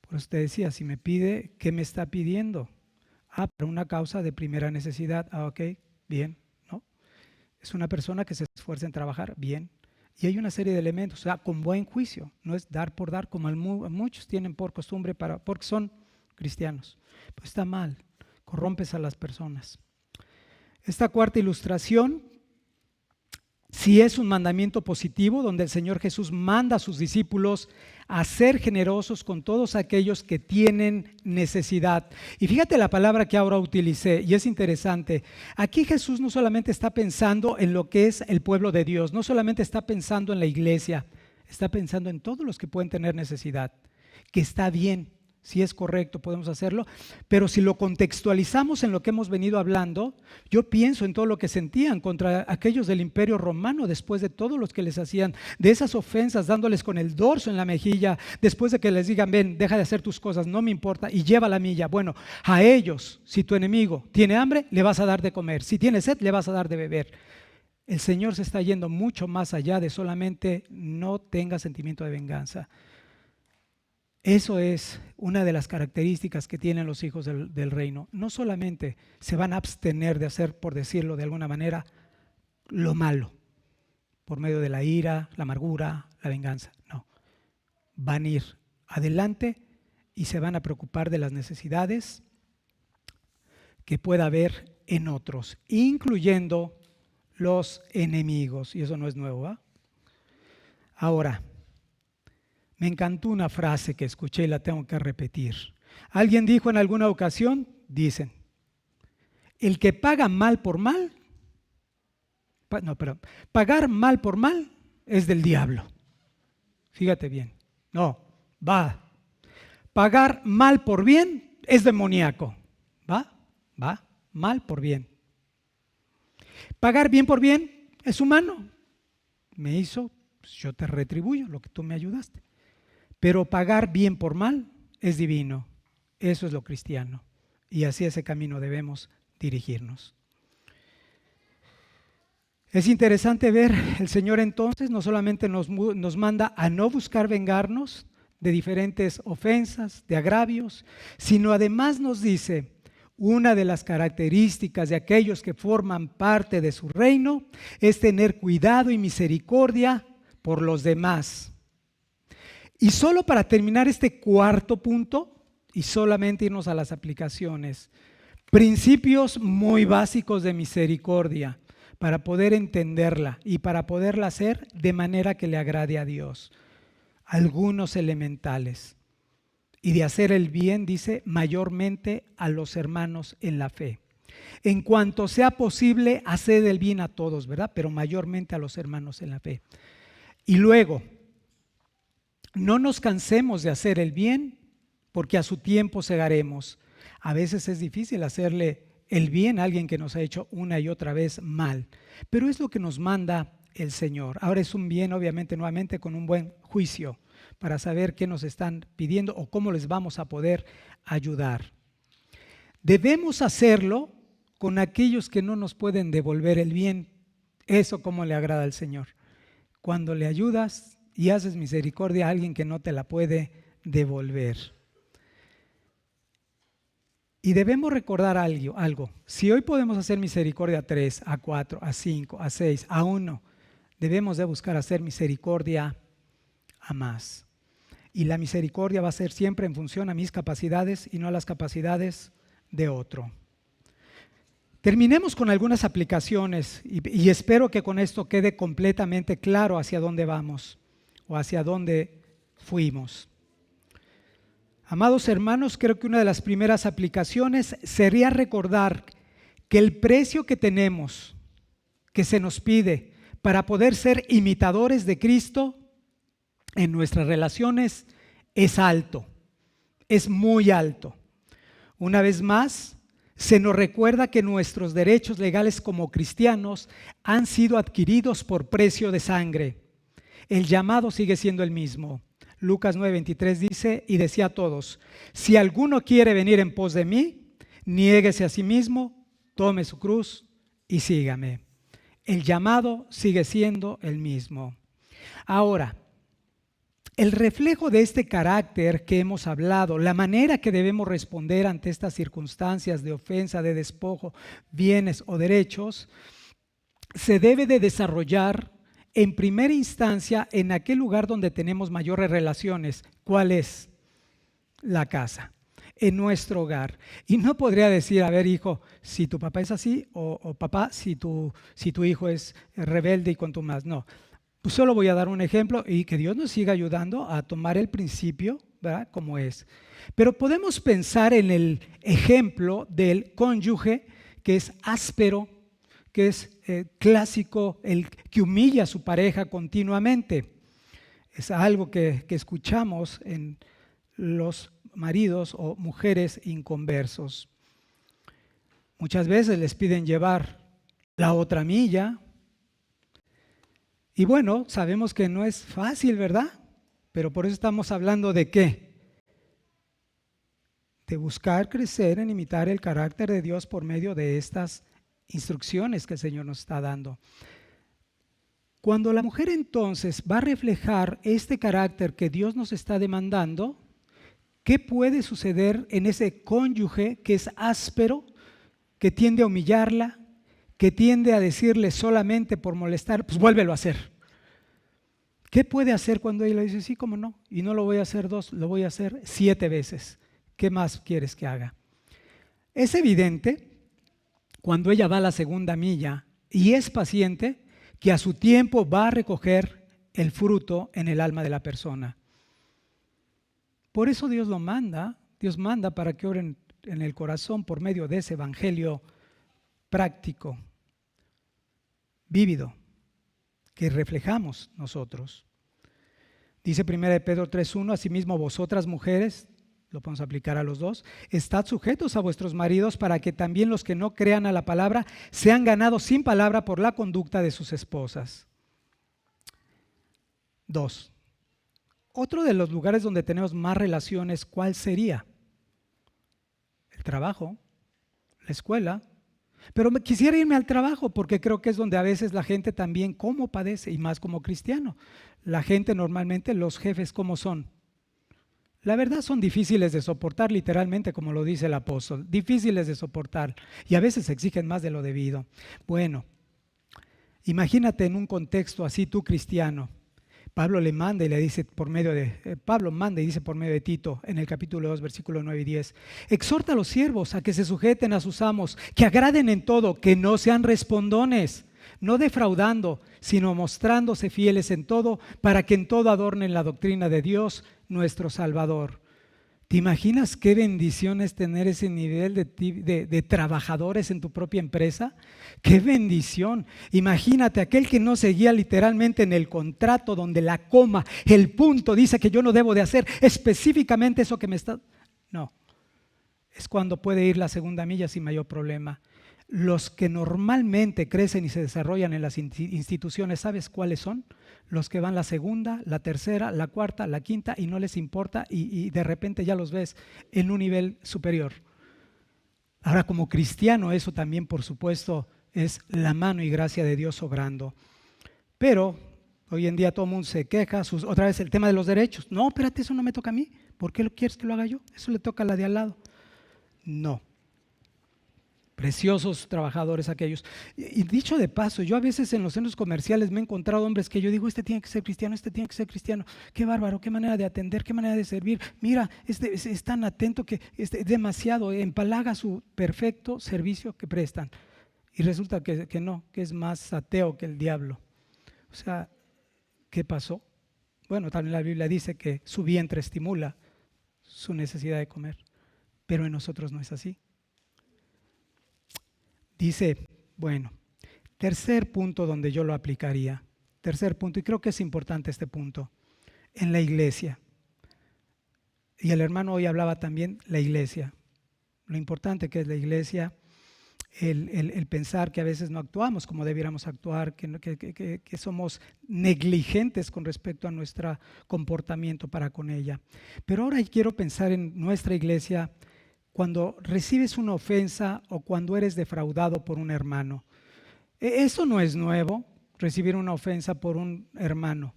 Por eso te decía, si me pide, ¿qué me está pidiendo? Para una causa de primera necesidad. Ok, bien, ¿no? Es una persona que se esfuerza en trabajar, bien. Y hay una serie de elementos, o sea, con buen juicio. No es dar por dar, como muchos tienen por costumbre porque son cristianos. Pues está mal, corrompes a las personas. Esta cuarta ilustración, si es un mandamiento positivo, donde el Señor Jesús manda a sus discípulos a ser generosos con todos aquellos que tienen necesidad. Y fíjate la palabra que ahora utilicé, y es interesante. Aquí Jesús no solamente está pensando en lo que es el pueblo de Dios, no solamente está pensando en la iglesia, está pensando en todos los que pueden tener necesidad, que está bien. Si es correcto, podemos hacerlo, pero si lo contextualizamos en lo que hemos venido hablando, yo pienso en todo lo que sentían contra aquellos del Imperio Romano después de todo lo que les hacían, de esas ofensas, dándoles con el dorso en la mejilla, después de que les digan, ven, deja de hacer tus cosas, no me importa, y lleva la milla. Bueno, a ellos, si tu enemigo tiene hambre, le vas a dar de comer, si tiene sed, le vas a dar de beber. El Señor se está yendo mucho más allá de solamente no tenga sentimiento de venganza. Eso es una de las características que tienen los hijos del reino. No solamente se van a abstener de hacer, por decirlo de alguna manera, lo malo, por medio de la ira, la amargura, la venganza. No, van a ir adelante y se van a preocupar de las necesidades que pueda haber en otros, incluyendo los enemigos. Y eso no es nuevo, ¿eh? Ahora, me encantó una frase que escuché y la tengo que repetir. Alguien dijo en alguna ocasión, dicen, el que paga mal por mal, pagar mal por mal es del diablo. Fíjate bien, pagar mal por bien es demoníaco. Mal por bien. Pagar bien por bien es humano. Me hizo, pues yo te retribuyo lo que tú me ayudaste. Pero pagar bien por mal es divino. Eso es lo cristiano. Y hacia ese camino debemos dirigirnos. Es interesante ver, el Señor entonces no solamente nos manda a no buscar vengarnos de diferentes ofensas, de agravios, sino además nos dice, una de las características de aquellos que forman parte de su reino es tener cuidado y misericordia por los demás. Y solo para terminar este cuarto punto y solamente irnos a las aplicaciones, principios muy básicos de misericordia para poder entenderla y para poderla hacer de manera que le agrade a Dios. Algunos elementales. Y de hacer el bien, dice, mayormente a los hermanos en la fe. En cuanto sea posible, hacer el bien a todos, ¿verdad? Pero mayormente a los hermanos en la fe. Y luego, no nos cansemos de hacer el bien, porque a su tiempo segaremos. A veces es difícil hacerle el bien a alguien que nos ha hecho una y otra vez mal, pero es lo que nos manda el Señor. Ahora es un bien, obviamente, nuevamente con un buen juicio, para saber qué nos están pidiendo o cómo les vamos a poder ayudar. Debemos hacerlo con aquellos que no nos pueden devolver el bien. Eso cómo le agrada al Señor. Cuando le ayudas y haces misericordia a alguien que no te la puede devolver. Y debemos recordar algo. Si hoy podemos hacer misericordia a 3, a 4, a 5, a 6, a 1, debemos de buscar hacer misericordia a más. Y la misericordia va a ser siempre en función a mis capacidades y no a las capacidades de otro. Terminemos con algunas aplicaciones y espero que con esto quede completamente claro hacia dónde vamos o hacia dónde fuimos. Amados hermanos, creo que una de las primeras aplicaciones sería recordar que el precio que tenemos, que se nos pide para poder ser imitadores de Cristo en nuestras relaciones es alto, es muy alto. Una vez más, se nos recuerda que nuestros derechos legales como cristianos han sido adquiridos por precio de sangre. El llamado sigue siendo el mismo. Lucas 9:23 dice, y decía a todos, si alguno quiere venir en pos de mí, niéguese a sí mismo, tome su cruz y sígame. El llamado sigue siendo el mismo. Ahora, El reflejo de este carácter que hemos hablado, la manera que debemos responder ante estas circunstancias de ofensa, de despojo, bienes o derechos, se debe de desarrollar en primera instancia en aquel lugar donde tenemos mayores relaciones. ¿Cuál es? La casa, en nuestro hogar. Y no podría decir, a ver, hijo, si tu papá es así, o papá, si tu hijo es rebelde y cuanto más. No, pues solo voy a dar un ejemplo y que Dios nos siga ayudando a tomar el principio, ¿verdad?, como es. Pero podemos pensar en el ejemplo del cónyuge que es áspero, que es clásico, el que humilla a su pareja continuamente. Es algo que escuchamos en los maridos o mujeres inconversos. Muchas veces les piden llevar la otra milla. Y bueno, sabemos que no es fácil, ¿verdad? Pero por eso estamos hablando de ¿qué? De buscar crecer en imitar el carácter de Dios por medio de estas instrucciones que el Señor nos está dando. Cuando la mujer entonces va a reflejar este carácter que Dios nos está demandando, ¿qué puede suceder en ese cónyuge que es áspero, que tiende a humillarla, que tiende a decirle solamente por molestar, pues vuélvelo a hacer? ¿Qué puede hacer cuando ella le dice, sí, cómo no? Y no lo voy a hacer 2, lo voy a hacer 7 veces. ¿Qué más quieres que haga? Es evidente, cuando ella va a la segunda milla y es paciente, que a su tiempo va a recoger el fruto en el alma de la persona. Por eso Dios manda para que oren en el corazón por medio de ese evangelio práctico, vívido, que reflejamos nosotros. Dice 1 Pedro 3:1, asimismo vosotras mujeres, lo podemos aplicar a los dos, estad sujetos a vuestros maridos para que también los que no crean a la palabra sean ganados sin palabra por la conducta de sus esposas. 2. Otro de los lugares donde tenemos más relaciones, ¿cuál sería? El trabajo, la escuela. Pero quisiera irme al trabajo porque creo que es donde a veces la gente también como padece, y más como cristiano. La gente normalmente, los jefes, ¿cómo son? La verdad son difíciles de soportar, literalmente, como lo dice el apóstol, difíciles de soportar y a veces exigen más de lo debido. Bueno, imagínate en un contexto así tú cristiano. Pablo manda y dice por medio de Tito en el capítulo 2, versículo 9 y 10. Exhorta a los siervos a que se sujeten a sus amos, que agraden en todo, que no sean respondones, no defraudando, sino mostrándose fieles en todo, para que en todo adornen la doctrina de Dios, nuestro Salvador. ¿Te imaginas qué bendición es tener ese nivel de trabajadores en tu propia empresa? ¡Qué bendición! Imagínate aquel que no seguía literalmente en el contrato donde la coma, el punto dice que yo no debo de hacer específicamente eso que me está... No, es cuando puede ir la segunda milla sin mayor problema. Los que normalmente crecen y se desarrollan en las instituciones, ¿sabes cuáles son? Los que van la segunda, la tercera, la cuarta, la quinta y no les importa y de repente ya los ves en un nivel superior. Ahora, como cristiano, eso también, por supuesto, es la mano y gracia de Dios obrando. Pero hoy en día todo el mundo se queja, otra vez el tema de los derechos. No, espérate, eso no me toca a mí. ¿Por qué quieres que lo haga yo? Eso le toca a la de al lado. No. Preciosos trabajadores aquellos. Y dicho de paso, yo a veces en los centros comerciales me he encontrado hombres que yo digo, este tiene que ser cristiano, este tiene que ser cristiano. Qué bárbaro, qué manera de atender, qué manera de servir. Mira, es tan atento que demasiado empalaga su perfecto servicio que prestan. Y resulta que no, que es más ateo que el diablo. O sea, ¿qué pasó? Bueno, también la Biblia dice que su vientre estimula su necesidad de comer, pero en nosotros no es así. Dice, bueno, tercer punto donde yo lo aplicaría, tercer punto, y creo que es importante este punto, en la iglesia. Y el hermano hoy hablaba también la iglesia, lo importante que es la iglesia, el pensar que a veces no actuamos como debiéramos actuar, que somos negligentes con respecto a nuestro comportamiento para con ella. Pero ahora quiero pensar en nuestra iglesia cuando recibes una ofensa o cuando eres defraudado por un hermano. Eso no es nuevo, recibir una ofensa por un hermano.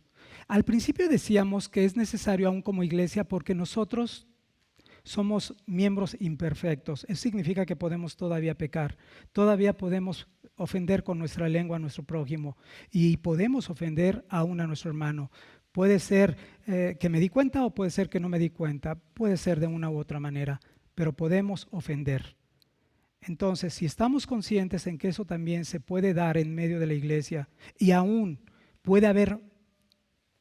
Al principio decíamos que es necesario aún como iglesia porque nosotros somos miembros imperfectos. Eso significa que podemos todavía pecar, todavía podemos ofender con nuestra lengua a nuestro prójimo y podemos ofender aún a nuestro hermano. Puede ser que me di cuenta o puede ser que no me di cuenta, puede ser de una u otra manera, pero podemos ofender. Entonces, si estamos conscientes en que eso también se puede dar en medio de la iglesia y aún puede haber,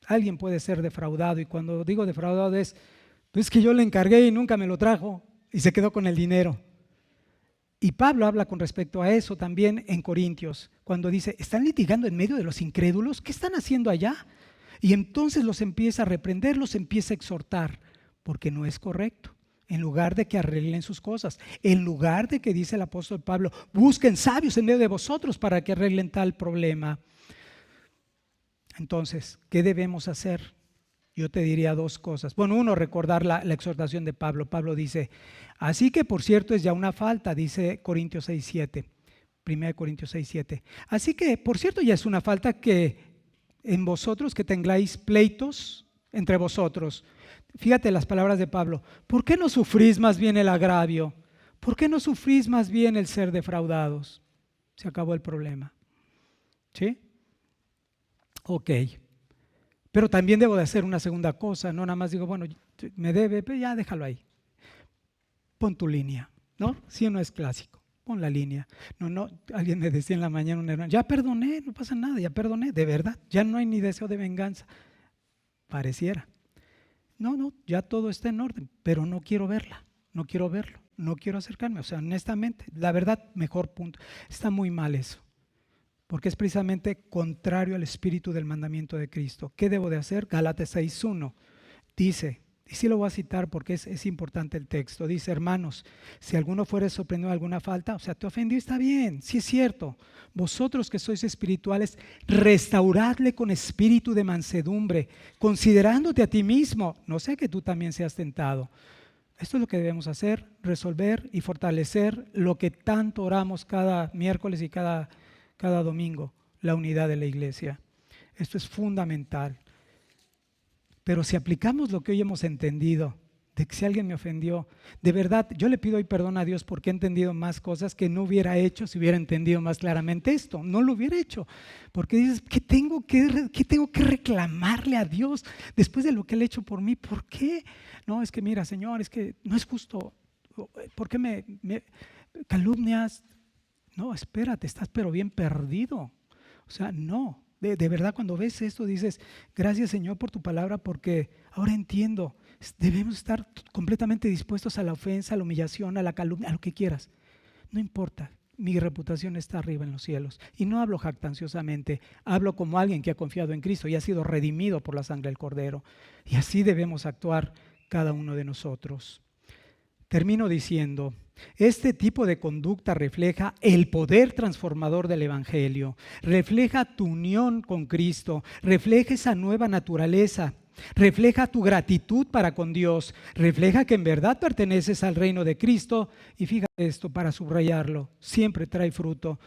alguien puede ser defraudado, y cuando digo defraudado es que yo le encargué y nunca me lo trajo y se quedó con el dinero. Y Pablo habla con respecto a eso también en Corintios, cuando dice, ¿están litigando en medio de los incrédulos? ¿Qué están haciendo allá? Y entonces los empieza a reprender, los empieza a exhortar, porque no es correcto. En lugar de que arreglen sus cosas, en lugar de que dice el apóstol Pablo, busquen sabios en medio de vosotros para que arreglen tal problema. Entonces, ¿qué debemos hacer? Yo te diría dos cosas. Bueno, uno, recordar la exhortación de Pablo. Pablo dice, así que por cierto es ya una falta, dice Corintios 6:7, 1 Corintios 6:7. Así que por cierto ya es una falta que en vosotros que tengáis pleitos entre vosotros. Fíjate las palabras de Pablo. ¿Por qué no sufrís más bien el agravio? ¿Por qué no sufrís más bien el ser defraudados? Se acabó el problema. ¿Sí? Ok. Pero también debo de hacer una segunda cosa, no nada más digo, bueno, me debe, pero ya déjalo ahí. Pon tu línea, ¿no? Si no es clásico, pon la línea. No, alguien me decía en la mañana, un hermano, ya perdoné, no pasa nada, ya perdoné, de verdad, ya no hay ni deseo de venganza. Pareciera. No, ya todo está en orden, pero no quiero verla, no quiero verlo, no quiero acercarme. O sea, honestamente, la verdad, mejor punto. Está muy mal eso. Porque es precisamente contrario al espíritu del mandamiento de Cristo. ¿Qué debo de hacer? Gálatas 6:1 dice, y sí lo voy a citar porque es importante el texto, dice, hermanos, si alguno fuere sorprendido de alguna falta, o sea, te ofendió, está bien, sí es cierto, vosotros que sois espirituales, restauradle con espíritu de mansedumbre, considerándote a ti mismo, no sea que tú también seas tentado. Esto es lo que debemos hacer, resolver y fortalecer lo que tanto oramos cada miércoles y cada domingo, la unidad de la iglesia. Esto es fundamental. Pero si aplicamos lo que hoy hemos entendido, de que si alguien me ofendió, de verdad, yo le pido hoy perdón a Dios porque he entendido más cosas que no hubiera hecho si hubiera entendido más claramente esto. No lo hubiera hecho. Porque dices, ¿qué tengo que reclamarle a Dios después de lo que Él ha hecho por mí? ¿Por qué? No, es que mira, Señor, es que no es justo. ¿Por qué me calumnias? No, espérate, estás pero bien perdido. O sea, no. De verdad, cuando ves esto dices, gracias Señor por tu palabra porque ahora entiendo. Debemos estar completamente dispuestos a la ofensa, a la humillación, a la calumnia, a lo que quieras. No importa, mi reputación está arriba en los cielos. Y no hablo jactanciosamente, hablo como alguien que ha confiado en Cristo y ha sido redimido por la sangre del Cordero. Y así debemos actuar cada uno de nosotros. Termino diciendo, este tipo de conducta refleja el poder transformador del Evangelio, refleja tu unión con Cristo, refleja esa nueva naturaleza, refleja tu gratitud para con Dios, refleja que en verdad perteneces al reino de Cristo y fíjate esto para subrayarlo, siempre trae fruto,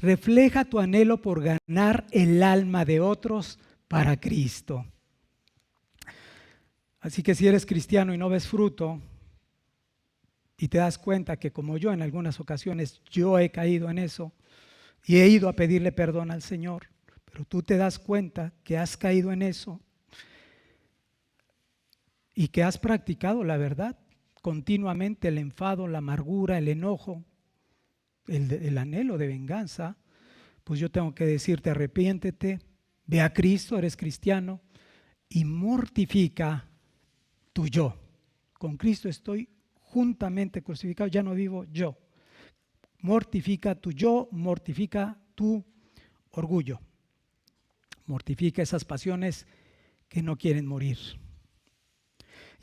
refleja tu anhelo por ganar el alma de otros para Cristo. Así que si eres cristiano y no ves fruto, y te das cuenta que como yo en algunas ocasiones yo he caído en eso y he ido a pedirle perdón al Señor, pero tú te das cuenta que has caído en eso y que has practicado la verdad continuamente, el enfado, la amargura, el enojo, el anhelo de venganza, pues yo tengo que decirte arrepiéntete, ve a Cristo, eres cristiano y mortifica tu yo. Con Cristo estoy juntamente crucificado, ya no vivo yo. Mortifica tu yo, mortifica tu orgullo, mortifica esas pasiones que no quieren morir.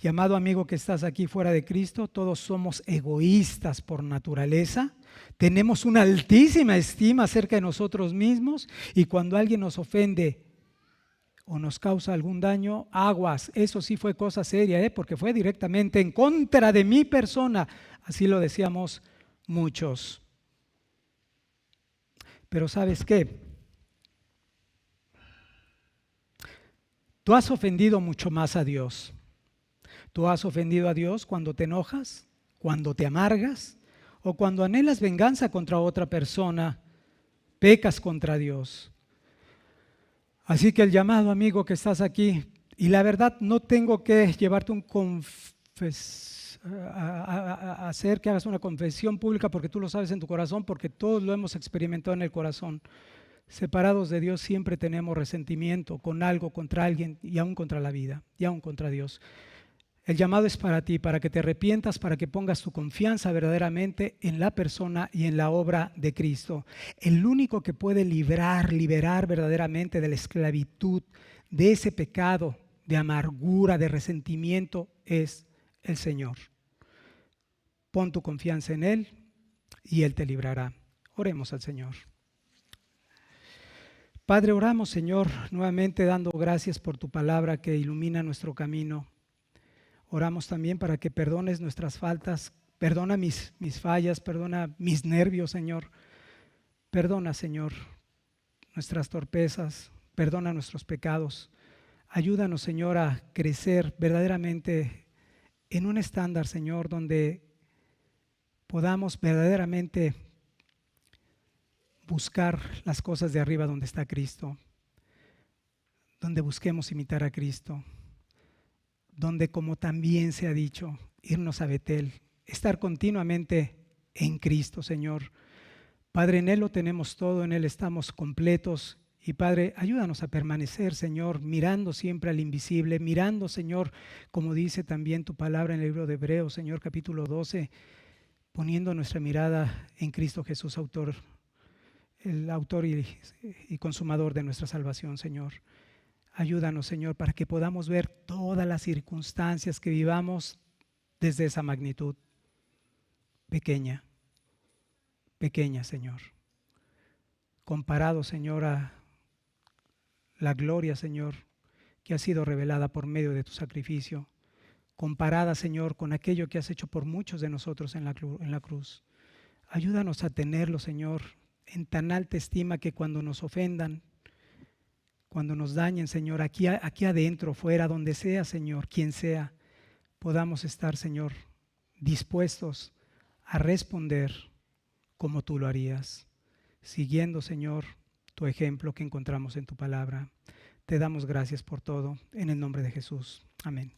Y amado amigo que estás aquí fuera de Cristo, todos somos egoístas por naturaleza, tenemos una altísima estima acerca de nosotros mismos y cuando alguien nos ofende o nos causa algún daño, aguas, eso sí fue cosa seria, porque fue directamente en contra de mi persona, así lo decíamos muchos. Pero ¿sabes qué? Tú has ofendido mucho más a Dios. Tú has ofendido a Dios cuando te enojas, cuando te amargas o cuando anhelas venganza contra otra persona, pecas contra Dios. Así que el llamado, amigo, que estás aquí, y la verdad no tengo que llevarte a hacer que hagas una confesión pública porque tú lo sabes en tu corazón, porque todos lo hemos experimentado en el corazón. Separados de Dios siempre tenemos resentimiento con algo, contra alguien y aún contra la vida y aún contra Dios. El llamado es para ti, para que te arrepientas, para que pongas tu confianza verdaderamente en la persona y en la obra de Cristo. El único que puede liberar verdaderamente de la esclavitud, de ese pecado, de amargura, de resentimiento, es el Señor. Pon tu confianza en Él y Él te librará. Oremos al Señor. Padre, oramos, Señor, nuevamente dando gracias por tu palabra que ilumina nuestro camino. Oramos también para que perdones nuestras faltas, perdona mis fallas, perdona mis nervios, Señor. Perdona, Señor, nuestras torpezas, perdona nuestros pecados. Ayúdanos, Señor, a crecer verdaderamente en un estándar, Señor, donde podamos verdaderamente buscar las cosas de arriba donde está Cristo, donde busquemos imitar a Cristo, donde, como también se ha dicho, irnos a Betel, estar continuamente en Cristo, Señor. Padre, en Él lo tenemos todo, en Él estamos completos. Y Padre, ayúdanos a permanecer, Señor, mirando siempre al invisible, mirando, Señor, como dice también tu palabra en el libro de Hebreos, Señor, capítulo 12, poniendo nuestra mirada en Cristo Jesús, el autor y consumador de nuestra salvación, Señor. Ayúdanos, Señor, para que podamos ver todas las circunstancias que vivamos desde esa magnitud pequeña, Señor. Comparado, Señor, a la gloria, Señor, que ha sido revelada por medio de tu sacrificio. Comparada, Señor, con aquello que has hecho por muchos de nosotros en la cruz. Ayúdanos a tenerlo, Señor, en tan alta estima que cuando nos ofendan, cuando nos dañen, Señor, aquí adentro, fuera, donde sea, Señor, quien sea, podamos estar, Señor, dispuestos a responder como tú lo harías, siguiendo, Señor, tu ejemplo que encontramos en tu palabra. Te damos gracias por todo, en el nombre de Jesús. Amén.